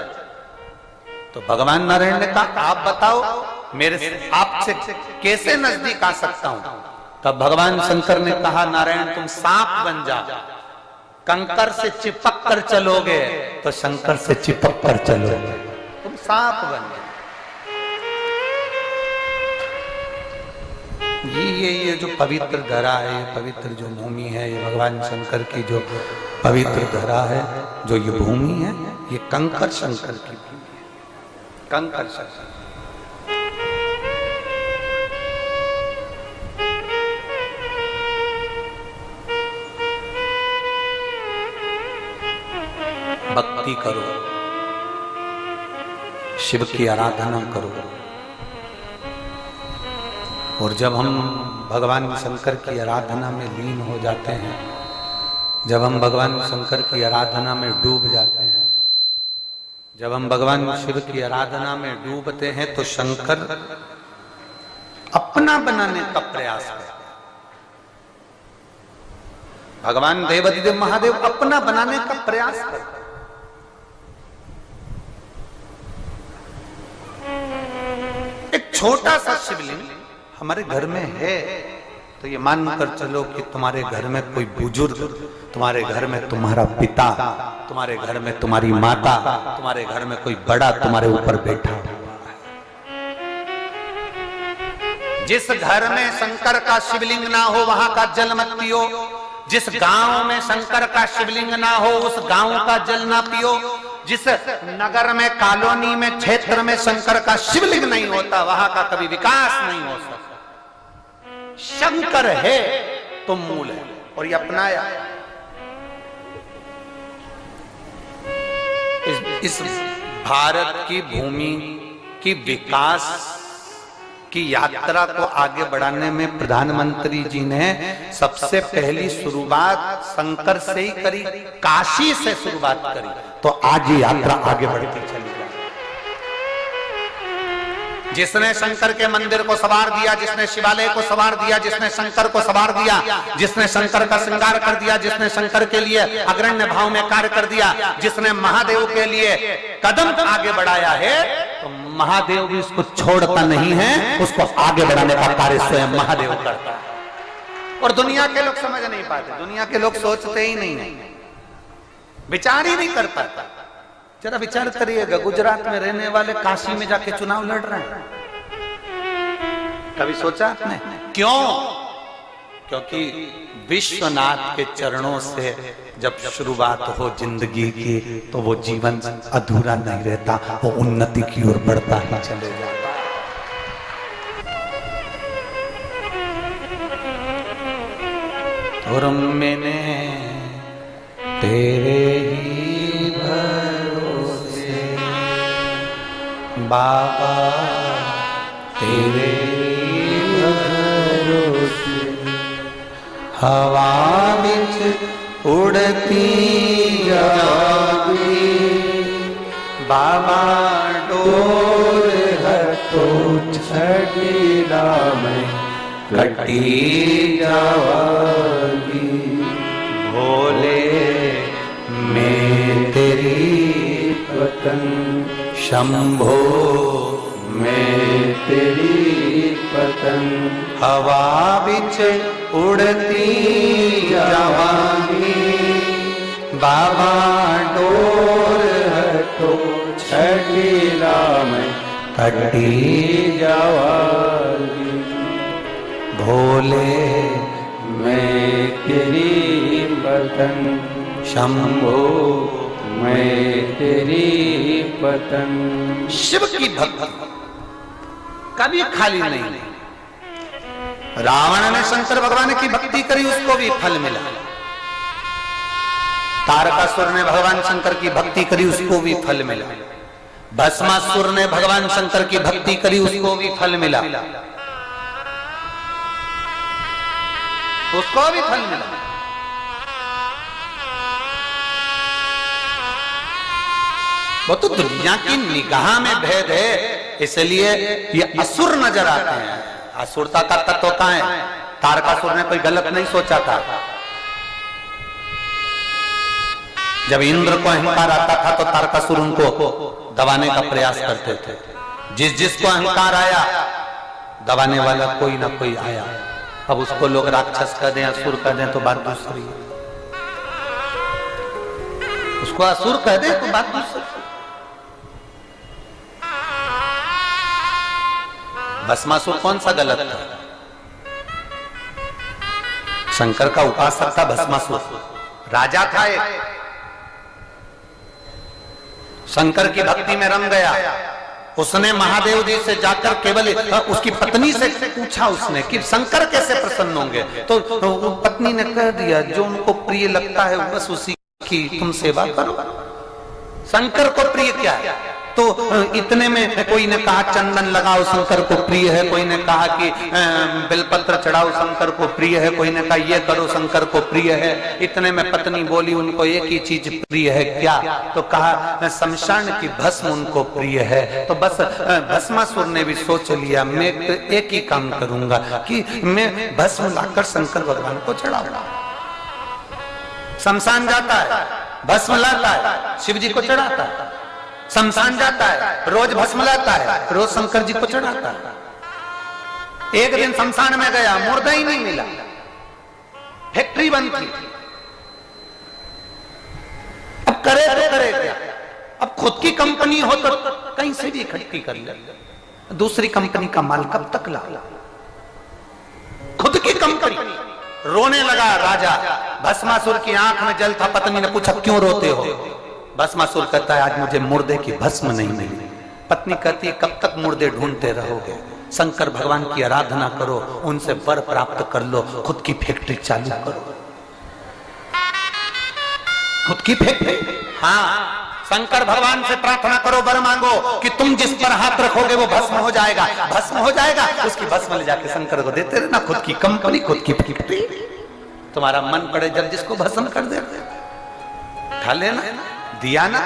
तो भगवान नारायण ने कहा, आप बताओ मेरे से आपसे कैसे नजदीक आ सकता हूं? तब भगवान शंकर ने कहा, नारायण तुम सांप बन जाओ, कंकर से चिपक कर चलोगे तो शंकर से चिपक कर चलोगे, तुम सांप बन जाओ। ये जो पवित्र धरा है, ये पवित्र जो भूमि है, ये भगवान शंकर की जो पवित्र धरा है, जो ये भूमि है, ये कंकर शंकर की भूमि है, कंकर शंकर। भक्ति करो, शिव की आराधना करो, और जब हम भगवान शंकर की आराधना में लीन हो जाते हैं, जब हम भगवान शंकर की आराधना में डूब जाते हैं, जब हम भगवान शिव की आराधना में डूबते हैं, तो शंकर अपना बनाने का प्रयास करते हैं। भगवान देवादिदेव महादेव अपना बनाने का प्रयास करते हैं। एक छोटा सा शिवलिंग हमारे घर में है, तो ये मानकर चलो कि तुम्हारे घर में कोई बुजुर्ग, तुम्हारे घर में तुम्हारा पिता, तुम्हारे घर में तुम्हारी माता, तुम्हारे घर में कोई बड़ा तुम्हारे ऊपर बैठा हुआ है। जिस घर में शंकर का शिवलिंग ना हो वहां का जल मत पियो। जिस गांव में शंकर का शिवलिंग ना हो उस गांव का जल ना पियो। जिस नगर में, कॉलोनी में, क्षेत्र में शंकर का शिवलिंग नहीं होता वहां का कभी विकास नहीं हो सकता। शंकर है तो मूल है, और ये अपनाया। इस भारत की भूमि की विकास की यात्रा को आगे बढ़ाने में प्रधानमंत्री जी ने सबसे पहली शुरुआत शंकर से ही करी, काशी से शुरुआत करी, तो आज ये यात्रा आगे बढ़ती चली जाए। जिसने शंकर के मंदिर को संवार दिया, जिसने शिवालय को संवार दिया, जिसने शंकर को संवार दिया, जिसने शंकर का श्रृंगार कर दिया, जिसने शंकर के लिए अग्रण्य भाव में कार्य कर दिया, जिसने महादेव के लिए कदम आगे बढ़ाया है, तो महादेव भी उसको छोड़ता नहीं है, उसको आगे बढ़ाने का कार्य स्वयं महादेव करता है। और दुनिया के लोग समझ नहीं पाते, दुनिया के लोग सोचते ही नहीं है, विचार ही नहीं कर पाता। जरा विचार करिएगा, गुजरात में रहने वाले काशी में जाके चुनाव लड़ रहे हैं, कभी सोचा आपने? क्यों? क्योंकि विश्वनाथ के चरणों से जब शुरुआत हो जिंदगी की, तो वो जीवन अधूरा नहीं रहता, वो उन्नति की ओर बढ़ता ही चले जाता है। और मैंने तेरे ही भरोसे बाबा, तेरे ही भरोसे हवा बिच उड़ती जावी, बाबा डोर हट तो छड़ीला में कटी जावागी। भोले मैं तेरी पतंग, शंभो मैं तेरी पतंग, हवा बिच उड़ती जावांगी। बाबा डोर हटो छड़ीला में कटी जावागी। भोले मैं तेरी पतंग, शंभो मैं तेरी पतंग। शिव की भक्ति कभी खाली नहीं। रावण ने शंकर भगवान की भक्ति करी, उसको भी फल मिला। तारकासुर ने भगवान शंकर की भक्ति करी, उसको भी फल मिला। भस्मासुर ने भगवान शंकर की भक्ति करी, उसको भी फल मिला, उसको भी फल मिला। वो तो दुनिया की निगाह में भेद है, इसलिए ये असुर नजर आते हैं। असुरता का तत्व होता है। तारकासुर ने कोई गलत नहीं सोचा था। जब इंद्र को अहंकार आता था तो तारकासुर उनको दबाने का प्रयास करते थे। जिसको अहंकार आया, दबाने वाला कोई ना कोई आया। अब उसको लोग राक्षस कह दें, असुर कह दें तो बात दूसरी है। उसको असुर कह दें तो बात दूसरी। भस्मासुर कौन सा गलत था? शंकर का उपासक था भस्मासुर, राजा था एक। शंकर की भक्ति में रम गया। उसने महादेव जी से जाकर केवल उसकी पत्नी से पूछा उसने कि शंकर कैसे प्रसन्न होंगे, तो पत्नी ने कह दिया जो उनको प्रिय लगता है बस उसी की तुम सेवा करो। शंकर को प्रिय क्या है? तो इतने में कोई ने कहा चंदन लगाओ शंकर को प्रिय है, कोई ने कहा कि बेलपत्र चढ़ाओ शंकर को प्रिय है, कोई ने कहा ये करो शंकर को प्रिय है। इतने में पत्नी बोली उनको एक ही चीज प्रिय है, क्या? तो कहा शमशान की भस्म उनको प्रिय है। तो बस भस्मासुर ने भी सोच लिया मैं एक ही काम करूंगा कि मैं भस्म लाकर शंकर भगवान को चढ़ाऊंगा। शमशान जाता है, भस्म लाता है, शिव जी को चढ़ाता है। शमशान जाता है, रोज भस्म लाता है, रोज शंकर जी को चढ़ाता है। एक दिन शमशान में गया, मुर्दा ही नहीं मिला। फैक्ट्री बंद थी। अब करे तो करे क्या? अब खुद की कंपनी हो तो कहीं से भी इकट्ठी कर ले। दूसरी कंपनी का माल कब तक ला? खुद की कंपनी। रोने लगा राजा। भस्मासुर की आंख में जल था। पत्नी ने पूछा क्यों रोते हो? भस्मासुर कहता है आज मुझे मुर्दे की भस्म नहीं मिली। पत्नी कहती है कब तक मुर्दे ढूंढते रहोगे? शंकर भगवान की आराधना करो, उनसे वर प्राप्त कर लो, खुद की फैक्ट्री चालू करो। खुद की फैक्ट्री। हाँ, शंकर भगवान से प्रार्थना करो, वर मांगो कि तुम जिस पर हाथ रखोगे वो भस्म हो जाएगा। भस्म हो जाएगा, उसकी भस्म ले जाके शंकर को देते रहना। खुद की कंपनी, खुद की फैक्ट्री। तुम्हारा मन पड़े जब जिसको भस्म कर दे, खा लेना, दिया ना।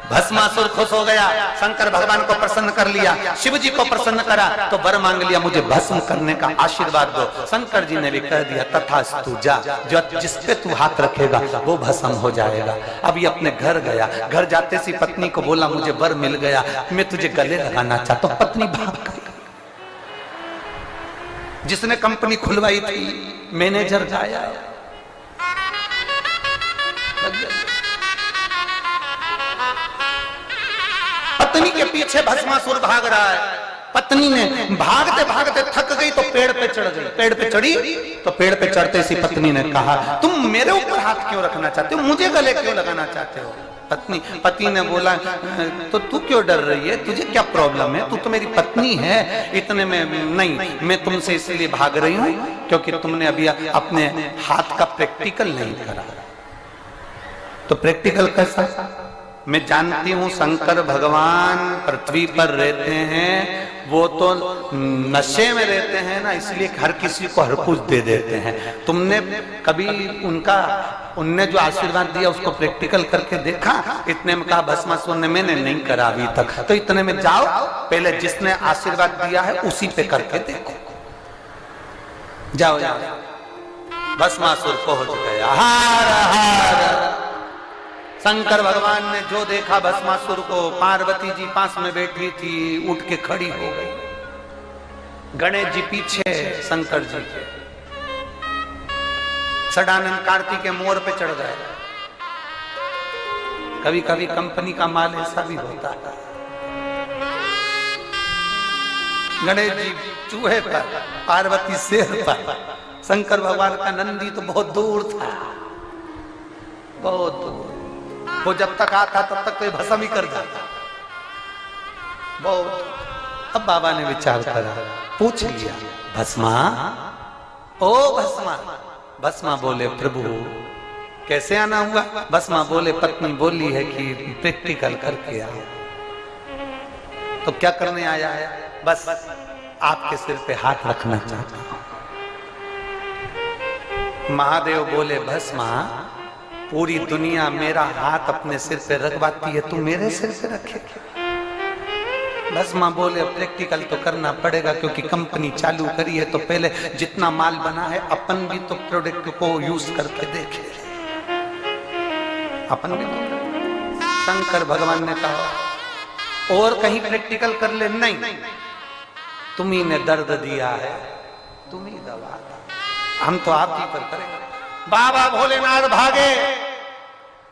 भस्मासुर खुश हो गया, शंकर भगवान को प्रसन्न कर लिया, शिव जी को प्रसन्न करा तो वर मांग लिया मुझे भस्म करने का आशीर्वाद दो। शंकर जी ने भी कह दिया तथास्तु, जा, जो जिस पे तू हाथ रखेगा वो भस्म हो जाएगा। अब ये अपने घर गया। घर जाते सी पत्नी को बोला मुझे वर मिल गया, मैं तुझे गले लगाना चाहता हूं। पत्नी भाग गई। जिसने कंपनी खुलवाई थी मैनेजर गाया। पत्नी के पीछे भस्मासुर भाग रहा है। पत्नी ने भागते भागते थक गई तो पेड़ पे चढ़ गई। पेड़ पे चढ़ी तो पेड़ पे चढ़ते सी पत्नी ने कहा तुम मेरे ऊपर हाथ क्यों रखना चाहते हो? मुझे गले क्यों लगाना चाहते हो? पति ने बोला तो तू क्यों डर रही है? तुझे क्या प्रॉब्लम है? तू तो मेरी पत्नी है। इतने में नहीं, मैं तुमसे इसलिए भाग रही हूं क्योंकि तुमने अभी अपने हाथ का प्रैक्टिकल नहीं करा। तो प्रैक्टिकल कैसा? मैं जानती हूं शंकर भगवान पृथ्वी पर रहते हैं, वो तो नशे में रहते हैं ना, इसलिए हर किसी को हर कुछ दे देते हैं। तुमने कभी उनने जो आशीर्वाद दिया उसको प्रैक्टिकल करके देखा? इतने में कहा भस्मासुर ने मैंने नहीं करा अभी तक, तो इतने में जाओ पहले जिसने आशीर्वाद दिया है उसी पे करके देखो। जाओ जाओ, भस्मासुर पहुंच गया। हार हार। शंकर भगवान ने जो देखा भस्मासुर को, पार्वती जी पास में बैठी थी, उठ के खड़ी हो गई। गणेश जी पीछे शंकर जी के, सदानंद कार्तिक के मोर पे चढ़ गए। कभी कभी कंपनी का माल ऐसा भी होता है। गणेश जी चूहे पर, पार्वती शेर पर, शंकर भगवान का नंदी तो बहुत दूर था, बहुत दूर। वो जब तक आता तब तक तो भस्म ही कर जाता, बहुत। अब बाबा ने विचार करा, पूछ लिया, भस्मा, ओ भस्मा। भस्मा बोले, प्रभु कैसे आना हुआ? भस्मा बोले, पत्नी बोली है कि प्रैक्टिकल करके आया। तो क्या करने आया है? बस आपके सिर पे हाथ रखना चाहता हूं। महादेव बोले, भस्मा पूरी दुनिया मेरा हाथ अपने सिर पे रखवाती है, तू मेरे सिर पे रखे? भस्मा बोले, प्रैक्टिकल तो करना पड़ेगा क्योंकि कंपनी चालू करी है, तो पहले जितना माल बना है अपन भी तो प्रोडक्ट को यूज करके देखे, अपन भी। शंकर भगवान ने कहा, और कहीं प्रैक्टिकल कर ले? नहीं, तुम्ही ने दर्द दिया है, तुम ही दवा, हम तो आप जी पर करेंगे। बाबा भोलेनाथ भागे,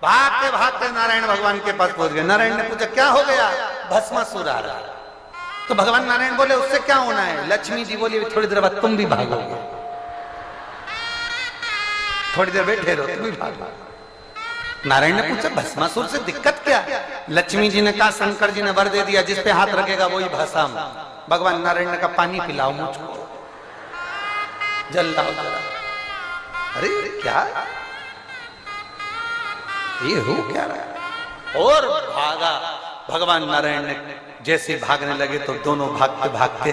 भागते भागते नारायण भगवान के पास पहुंच गए। नारायण ने पूछा, क्या हो गया? भस्मासुर आ रहा। तो भगवान नारायण बोले, उससे क्या होना है? लक्ष्मी जी बोली, थोड़ी देर बाद तुम भी भागोगे, थोड़ी देर बैठे रहो, तुम भी भागो। नारायण ने पूछा, भस्मासुर से दिक्कत क्या? लक्ष्मी जी ने कहा, शंकर जी ने वर दे दिया, जिस पे हाथ रखेगा वही भस्म। भगवान नारायण ने कहा, पानी पिलाओ मुझको, जल लाओ जरा। अरे क्या ये हो क्या रहा है? और भागा। भगवान नारायण ने जैसे भागने लगे तो दोनों भागते भागते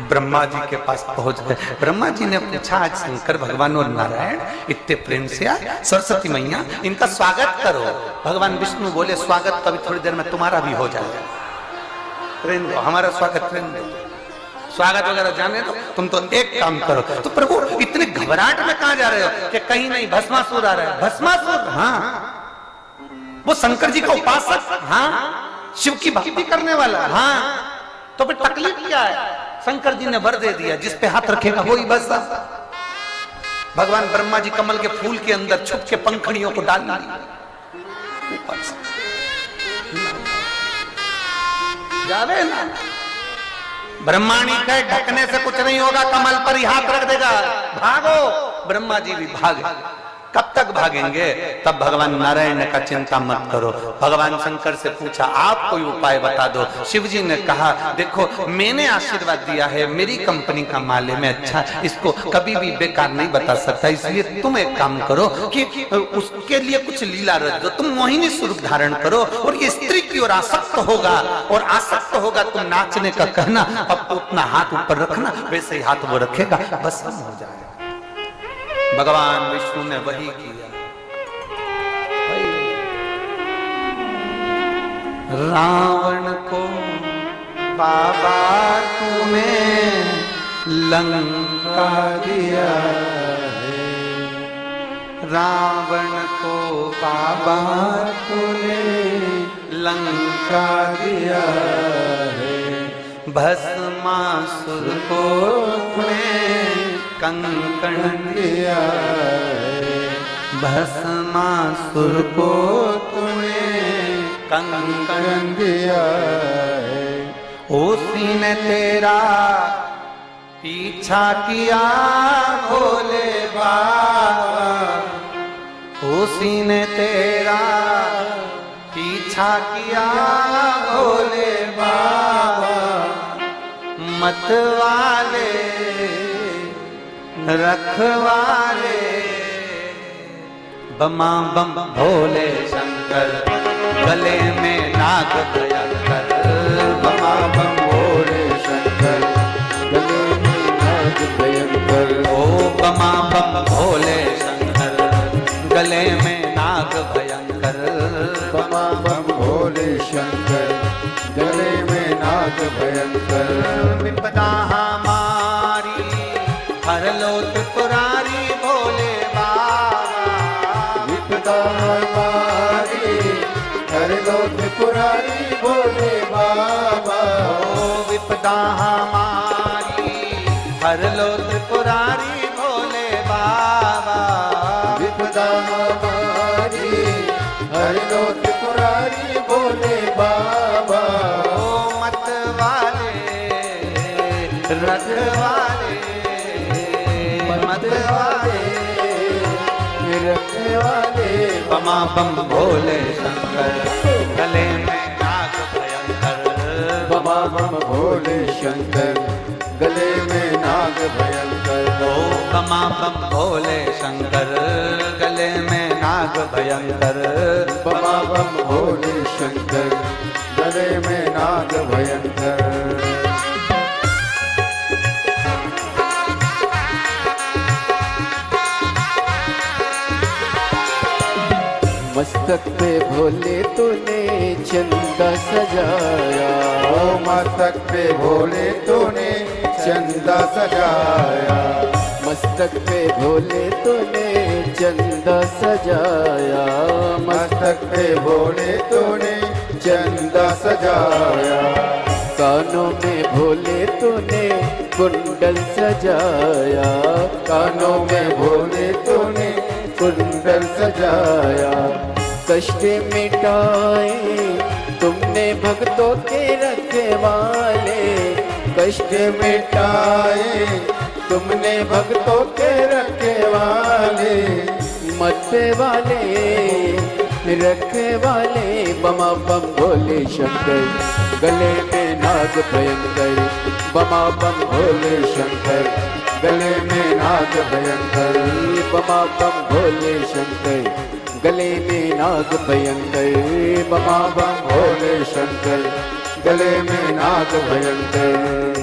ब्रह्मा जी के पास पहुंच गए। ब्रह्मा जी ने पूछा, आज शंकर भगवान और नारायण इतने प्रेम से आए, सरस्वती मैया इनका स्वागत करो। भगवान विष्णु बोले, स्वागत तो अभी थोड़ी देर में तुम्हारा भी हो जाएगा, हमारा स्वागत स्वागत वगैरह जाने दो, तुम तो एक काम करो। तो प्रभु इतने घबराहट में कहां जा रहे हो? कि कहीं नहीं, भस्मासुर आ रहा है। भस्मासुर? हाँ। वो शंकर जी का उपासक? हाँ। शिव की भक्ति करने वाला? हाँ। तो फिर तकलीफ क्या है? शंकर जी ने वर दे दिया, जिस पे हाथ रखेगा वही बस। भगवान ब्रह्मा जी कमल के फूल के अंदर छुप के पंखड़ियों को डाल जावे ना। ब्रह्माणी कहे, ढकने से कुछ नहीं होगा, कमल पर ही हाथ रख देगा, भागो। ब्रह्मा जी भी भागे। कब तक भागेंगे? तब भगवान नारायण ने कहा, चिंता मत करो। भगवान शंकर से पूछा, आप कोई उपाय बता दो। शिव जी ने कहा, देखो मैंने आशीर्वाद दिया है, मेरी कंपनी का माल है, मैं अच्छा इसको कभी भी बेकार नहीं बता सकता, इसलिए तुम एक काम करो कि उसके लिए कुछ लीला रच दो, तुम मोहिनी स्वरूप धारण करो और ये स्त्री की ओर आसक्त होगा, और आसक्त होगा तुम नाचने का कहना, अब उतना हाथ ऊपर रखना, वैसे ही हाथ वो रखेगा, बस हम हो जाएगा। भगवान विष्णु ने वही किया। रावण को बाबा तूने लंका दिया है, रावण को बाबा तूने लंका दिया है, भस्मासुर को तूने कंकण दिया है, भस्मासुर को तूने कंकण दिया है, उसी ने तेरा पीछा किया भोले बाबा, उसी ने तेरा पीछा किया भोले बाबा, मतवाले रखवाले बमा बम भोले शंकर, गले में नाग भयंकर, बमा बम भोले शंकर, बमा बम भोले शंकर, गले में नाग भयंकर। बमा बम भोले शंकर, गले में नाग भयंकर। विपदा हमारी हर लो त्रिपुरारी भोले बाबा। विपदा हमारी हर लो त्रिपुरारी भोले बाबा। विपदा हमारी हर लो त्रिपुरारी भोले बाबा। विपदा हमारी हर लो त्रिपुरारी भोले बाबा। मत वाले रथ वाले मत वाले रख वाले। बमा बम भोले शंकर, गले में नाग भयंकर। बमा बम भोले शंकर, गले में नाग भयंकर। ओ बमा बम भोले शंकर, गले में नाग भयंकर। बमा बम भोले शंकर, गले में नाग भयंकर। मस्तक पे भोले तूने चंदा सजाया। ओ मस्तक पे भोले तूने चंदा सजाया। मस्तक पे भोले तूने चंदा सजाया। मस्तक पे भोले तूने चंदा सजाया। कानों में भोले तूने कुंडल सजाया। कानों में भोले तूने कुंडल सजाया। कष्ट मिटाए तुमने भक्तों के रखवाले। कष्ट मिटाए तुमने भक्तों के रखवाले। मत वाले रखवाले। बमा बम भोले शंकर, गले में नाग भयंकर। बमा बम भोले शंकर, गले में नाग भयंकर। बमा बम भोले शंकर, गले में नाग भयंकर। बमा बम भोले शंकर, गले में नाग भयंकर।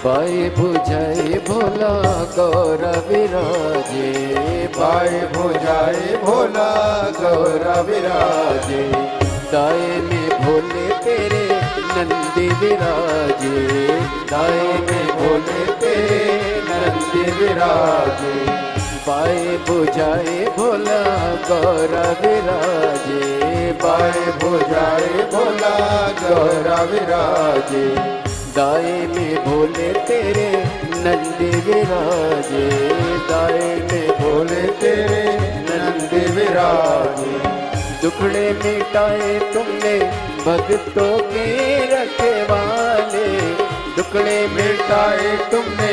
बाए बुझाए भोला गौरा विराजे। बाए बुझाए भोला गौरा विराजे। दाए में भोले तेरे नंदी विराजे। दाए में भोले तेरे नंदी विराजे। बाए बुझाए भोला गौरा विराजे। बाए बुझाए भोला गौरा विराजे। दाए में भोले तेरे नंदी विराजे। दाए में भोले तेरे नंदी विराजे। दुखड़े मिटाए तुमने भक्तों के रखवाले। दुखड़े मिटाए तुमने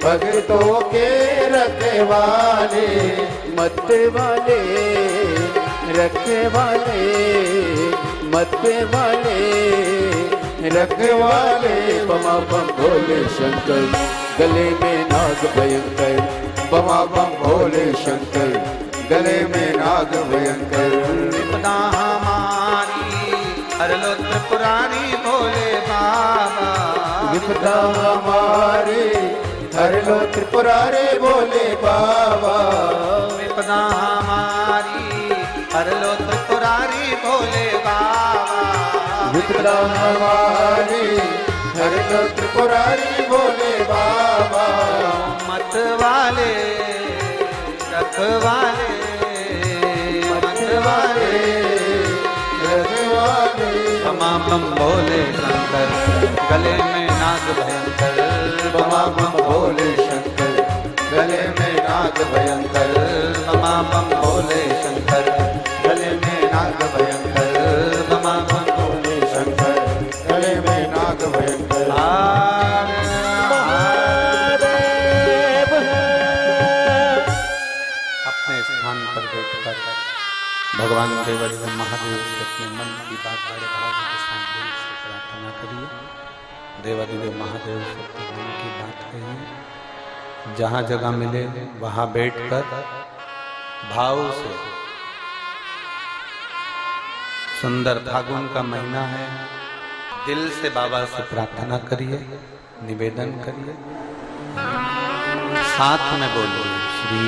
भक्तों के रखवाले। मत वाले रखवाले। मत वाले रखवाले। बमा बम भोले शंकर, गले में नाग भयंकर। बमा बम भोले शंकर, गले में नाग भयंकर। विपदा हमारी हर लो त्रिपुरारी भोले बाबा। विपदा हमारे हर लो त्रिपुरारे भोले बाबा। विपदा हमारी हर लो त्रिपुरारी भोले बाबा। विपदा हमारे हर लो त्रिपुरारी भोले बाबा। मत वाले रखवाले मत वाले रखवाले। बमा बम भोले शंकर, गले में नाग भयंकर। बमा बम भोले शंकर, गले में नाग भयंकर। बमा बम भोले शंकर, गले में नाग भयंकर। बमा बम भोले शंकर, गले में नाग भयंकर। अपने स्थान पर बैठकर भगवान देवदेव महादेव से अपने मन की बात बड़े भाव के साथ दिल से प्रार्थना करिए। देवादेव महादेव से अपने मन की बात कहिए। जहाँ जगह मिले वहाँ बैठकर भाव से सुंदर फागुन का महीना है। दिल से बाबा से प्रार्थना करिए, निवेदन करिए, साथ में बोलिए श्री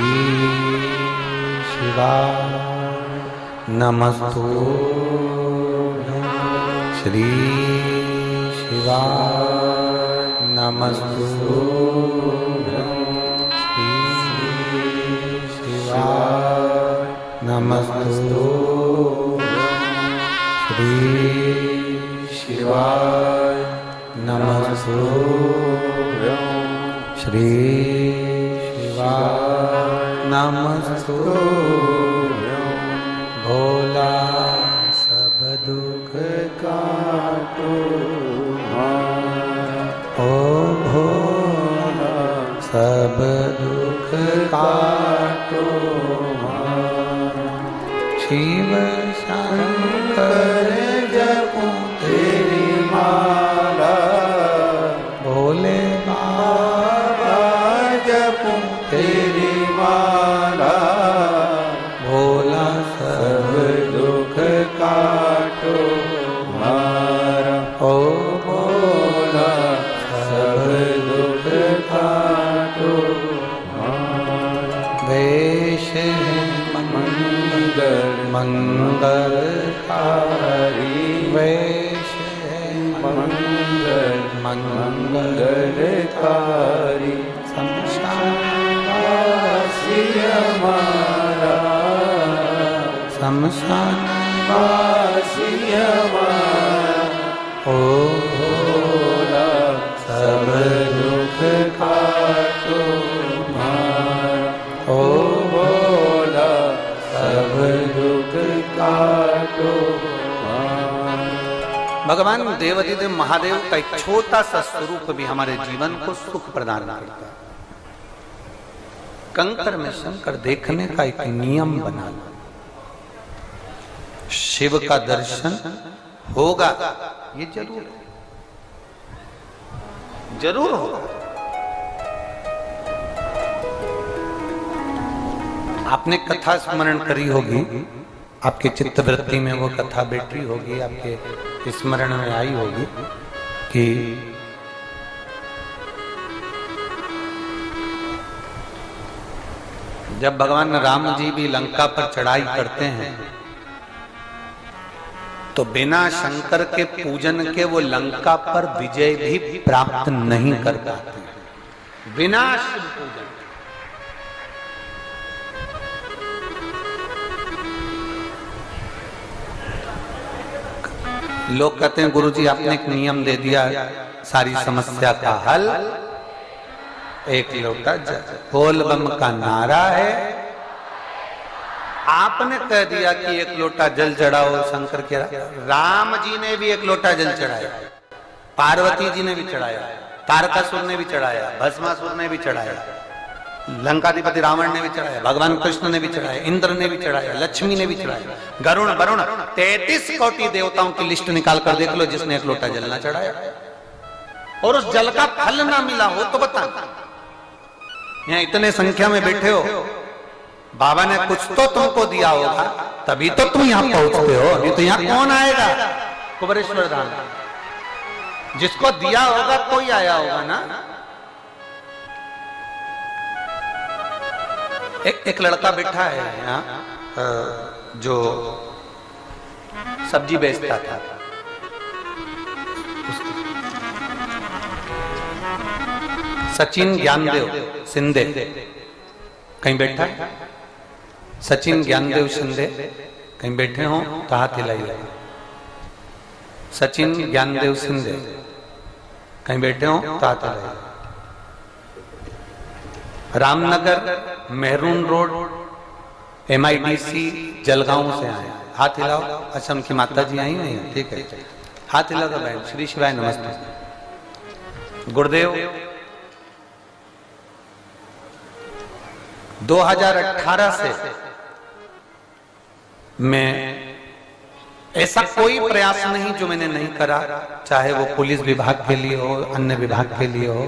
शिवाय नमस्तुभ्यं, श्री शिवाय नमस्तुभ्यं, श्री शिवाय नमस्तुभ्यं, श्री शिवाय नमस्तुभ्यं, श्री शिवाय नमस्तुभ्यं। भोला सब दुख काटो, ओ भोला सब दुख काटो, शिव शंकर जपो तेरी माला, भोले बाबा जपो तेरी माला, भोला सब दुख काटो मारा, ओ भोला सब दुख काटो मारा। वेश मंगल मंगलकारी, वेश मंगल मंगलकारी, शमशानवासी हमारा, शमशानवासी हमारा, ओ भोला सब दुख काटो मारा, ओ भोला सब दुख काटो मारा। भगवान देवाधिदेव महादेव का एक छोटा सा स्वरूप भी हमारे जीवन को सुख प्रदान करता है। कंकर में शंकर देखने का एक नियम बना लो। शिव का दर्शन होगा, ये जरूर जरूर होगा। आपने कथा स्मरण करी होगी, आपके चित्तवृत्ति में वो कथा बैठी होगी, आपके स्मरण में आई होगी कि जब भगवान राम जी भी लंका पर चढ़ाई करते हैं तो बिना शंकर के पूजन के वो लंका पर विजय भी प्राप्त नहीं कर पाते, बिना शिव पूजन। लोग कहते हैं गुरुजी आपने एक नियम दे दिया सारी समस्या का हल, एक लोटा जल। बोल बम का नारा है, आपने कह दिया कि एक लोटा जल चढ़ाओ शंकर के। राम जी ने भी एक लोटा जल चढ़ाया, पार्वती जी ने भी चढ़ाया, तारकासुर ने भी चढ़ाया, भस्मासुर ने भी चढ़ाया, लंकाधिपति रावण ने भी चढ़ाया, भगवान कृष्ण ने भी चढ़ाया, इंद्र ने भी चढ़ाया, लक्ष्मी ने भी चढ़ाया, गरुण वरुण 33 कोटि देवताओं की लिस्ट निकाल कर देख लो जिसने एक लोटा जल ना चढ़ाया और उस जल का फल ना मिला हो तो बता। यहाँ इतने संख्या में बैठे हो, बाबा ने कुछ तो तुमको दिया होगा तभी तो तुम यहाँ पहुंचते हो। अभी तो यहाँ कौन आएगा कुबरेश्वर धाम, जिसको दिया होगा कोई आया होगा ना। एक लड़का बैठा है यहाँ जो सब्जी बेचता था, सचिन ज्ञानदेव शिंदे कहीं बैठा है? सचिन ज्ञानदेव शिंदे कहीं बैठे हो तो हाथ हिलाइए। सचिन ज्ञानदेव शिंदे कहीं बैठे हो तो हाथ हिलाइए। रामनगर मेहरून रोड MIDC जलगांव से आए, हाथ हिलाओ। अच्छा उनकी माता जी आई नहीं, ठीक है, हाथ हिला दो बहन। श्री शिवाय नमस्ते। गुरुदेव 2018 से मैं ऐसा कोई प्रयास नहीं जो मैंने नहीं करा, चाहे वो पुलिस विभाग के लिए हो, अन्य विभाग के लिए हो।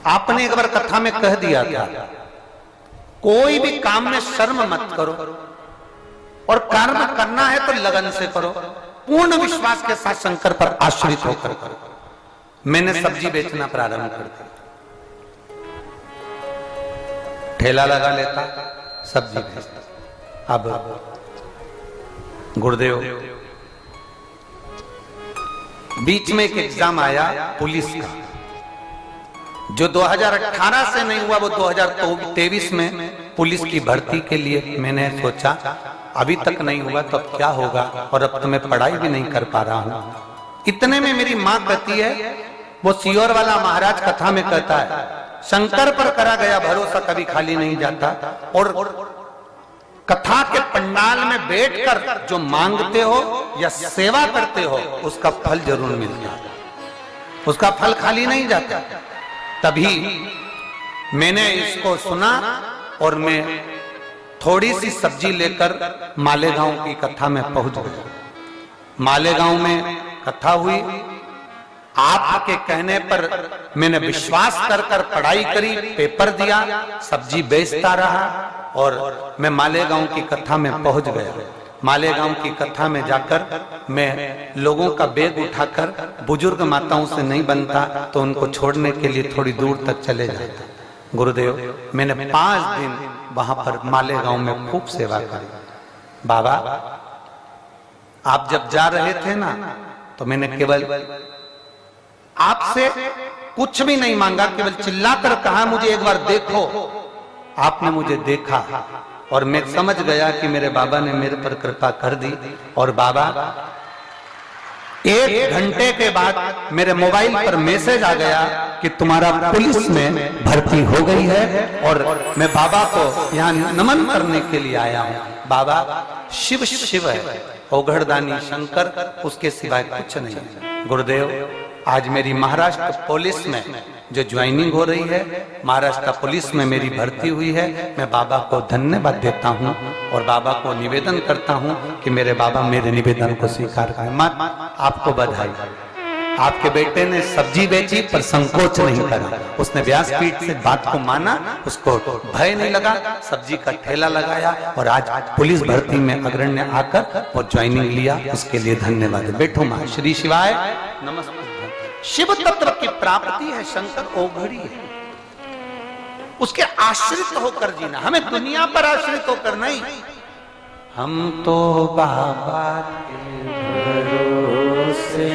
आपने एक बार कथा में कह दिया था कोई भी काम में शर्म मत करो और कर्म करना है तो लगन से करो, पूर्ण विश्वास के साथ शंकर पर आश्रित होकर करो। मैंने सब्जी बेचना प्रारंभ कर दिया, ठेला लगा लेता, सब्जी बेचता। अब गुरुदेव बीच में एक एग्जाम आया पुलिस का, जो 2018 से नहीं हुआ, वो 2023 में पुलिस की भर्ती के लिए मैंने सोचा अभी तक नहीं हुआ तो अब क्या होगा, और अब तो मैं पढ़ाई भी नहीं कर पा रहा हूं। इतने में मेरी मां कहती है, वो सियोर वाला महाराज कथा में कहता है, शंकर पर करा गया भरोसा कभी खाली नहीं जाता, और कथा के पंडाल में बैठकर जो मांगते हो या सेवा करते हो उसका फल जरूर मिलता है, उसका फल खाली नहीं जाता। तभी मैंने इसको सुना और मैं थोड़ी सी सब्जी लेकर मालेगांव की कथा में पहुंच गया। मालेगांव में कथा हुई, आपके कहने पर मैंने विश्वास कर पढ़ाई करी, पेपर दिया, सब्जी बेचता रहा और मैं मालेगांव की कथा में पहुंच गया। मालेगांव की कथा में जाकर मैं लोगों का बैग उठाकर, बुजुर्ग माताओं से नहीं बनता तो उनको छोड़ने के लिए थोड़ी दूर तक चले जाता। गुरुदेव, मैंने 5 दिन वहां पर मालेगांव में खूब सेवा करी। बाबा, आप जब जा रहे थे ना, तो मैंने केवल आपसे कुछ भी नहीं मांगा, केवल चिल्लाकर कहा मुझे एक बार देखो। आपने मुझे देखा और मैं समझ गया कि मेरे बाबा ने मेरे पर कृपा कर दी। और बाबा, 1 घंटे के बाद मेरे मोबाइल पर मैसेज आ गया कि तुम्हारा पुलिस में भर्ती हो गई है, और मैं बाबा को यहाँ नमन करने के लिए आया हूँ। बाबा शिव शिव है, औघड़दानी शंकर, उसके सिवाय कुछ नहीं है। गुरुदेव, आज मेरी महाराष्ट्र पुलिस में जो ज्वाइनिंग हो रही है, महाराष्ट्र पुलिस में मेरी भर्ती हुई है, मैं बाबा को धन्यवाद देता हूं और बाबा को निवेदन करता हूं कि मेरे बाबा मेरे निवेदन को स्वीकार करें। मां, आपको बधाई। आपके बेटे ने सब्जी बेची पर संकोच नहीं करा, उसने व्यासपीठ से बात को माना, उसको भय नहीं लगा, सब्जी का ठेला लगाया और आज पुलिस भर्ती में अग्रण्य आकर वो ज्वाइनिंग लिया। उसके लिए धन्यवाद। बैठो मां। श्री शिवाय नमस्ते। शिव तत्व की प्राप्ति है, शंकर औघड़ी है, उसके आश्रित होकर जीना, हमें दुनिया पर आश्रित होकर नहीं। हम तो बाबा के भरोसे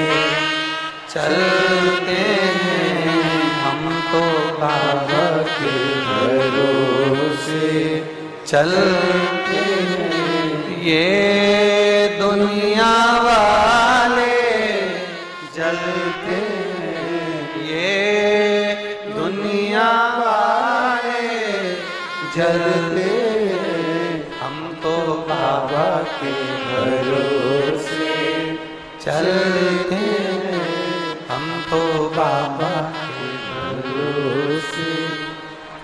चलते हैं, हम तो बाबा के भरोसे चलते हैं, ये दुनिया वाले जलते, ये दुनिया वाले जलते, हम तो बाबा के भरोसे चलते, हम तो बाबा के भरोसे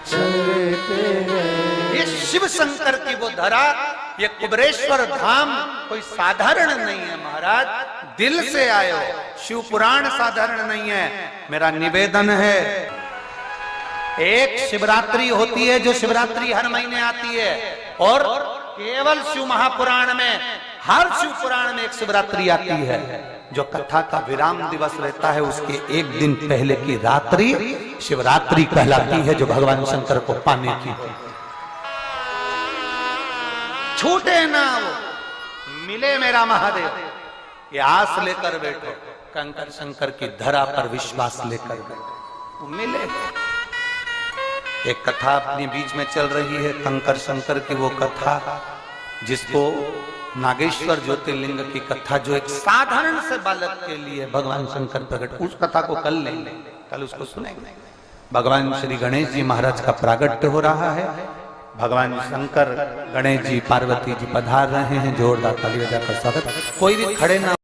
चलते। ये शिव शंकर की वो धरा, ये कुबरेश्वर धाम कोई साधारण नहीं है महाराज, दिल से आए हो। शिव पुराण साधारण नहीं है। मेरा निवेदन है, एक शिवरात्रि होती है जो शिवरात्रि हर महीने आती है, और केवल शिव महापुराण में, हर शिव पुराण में एक शिवरात्रि आती है, जो कथा का विराम दिवस रहता है, उसके 1 दिन पहले की रात्रि शिवरात्रि कहलाती है, जो भगवान शंकर को पाने की। छूटे ना वो, मिले मेरा महादेव, ये आस लेकर बैठो, कंकर शंकर की धरा पर विश्वास लेकर बैठो, मिले। एक कथा अपने बीच में चल रही है, कंकर शंकर की वो कथा जिसको नागेश्वर ज्योतिर्लिंग की कथा, जो एक साधारण से बालक के लिए भगवान शंकर प्रकट, उस कथा को कल लेंगे, कल उसको सुनेंगे। भगवान श्री गणेश जी महाराज का प्रागट्य हो रहा है, भगवान शंकर, गणेश जी, पार्वती जी पधार रहे हैं, जोरदार ताली बजाकर स्वागत। कोई भी खड़े ना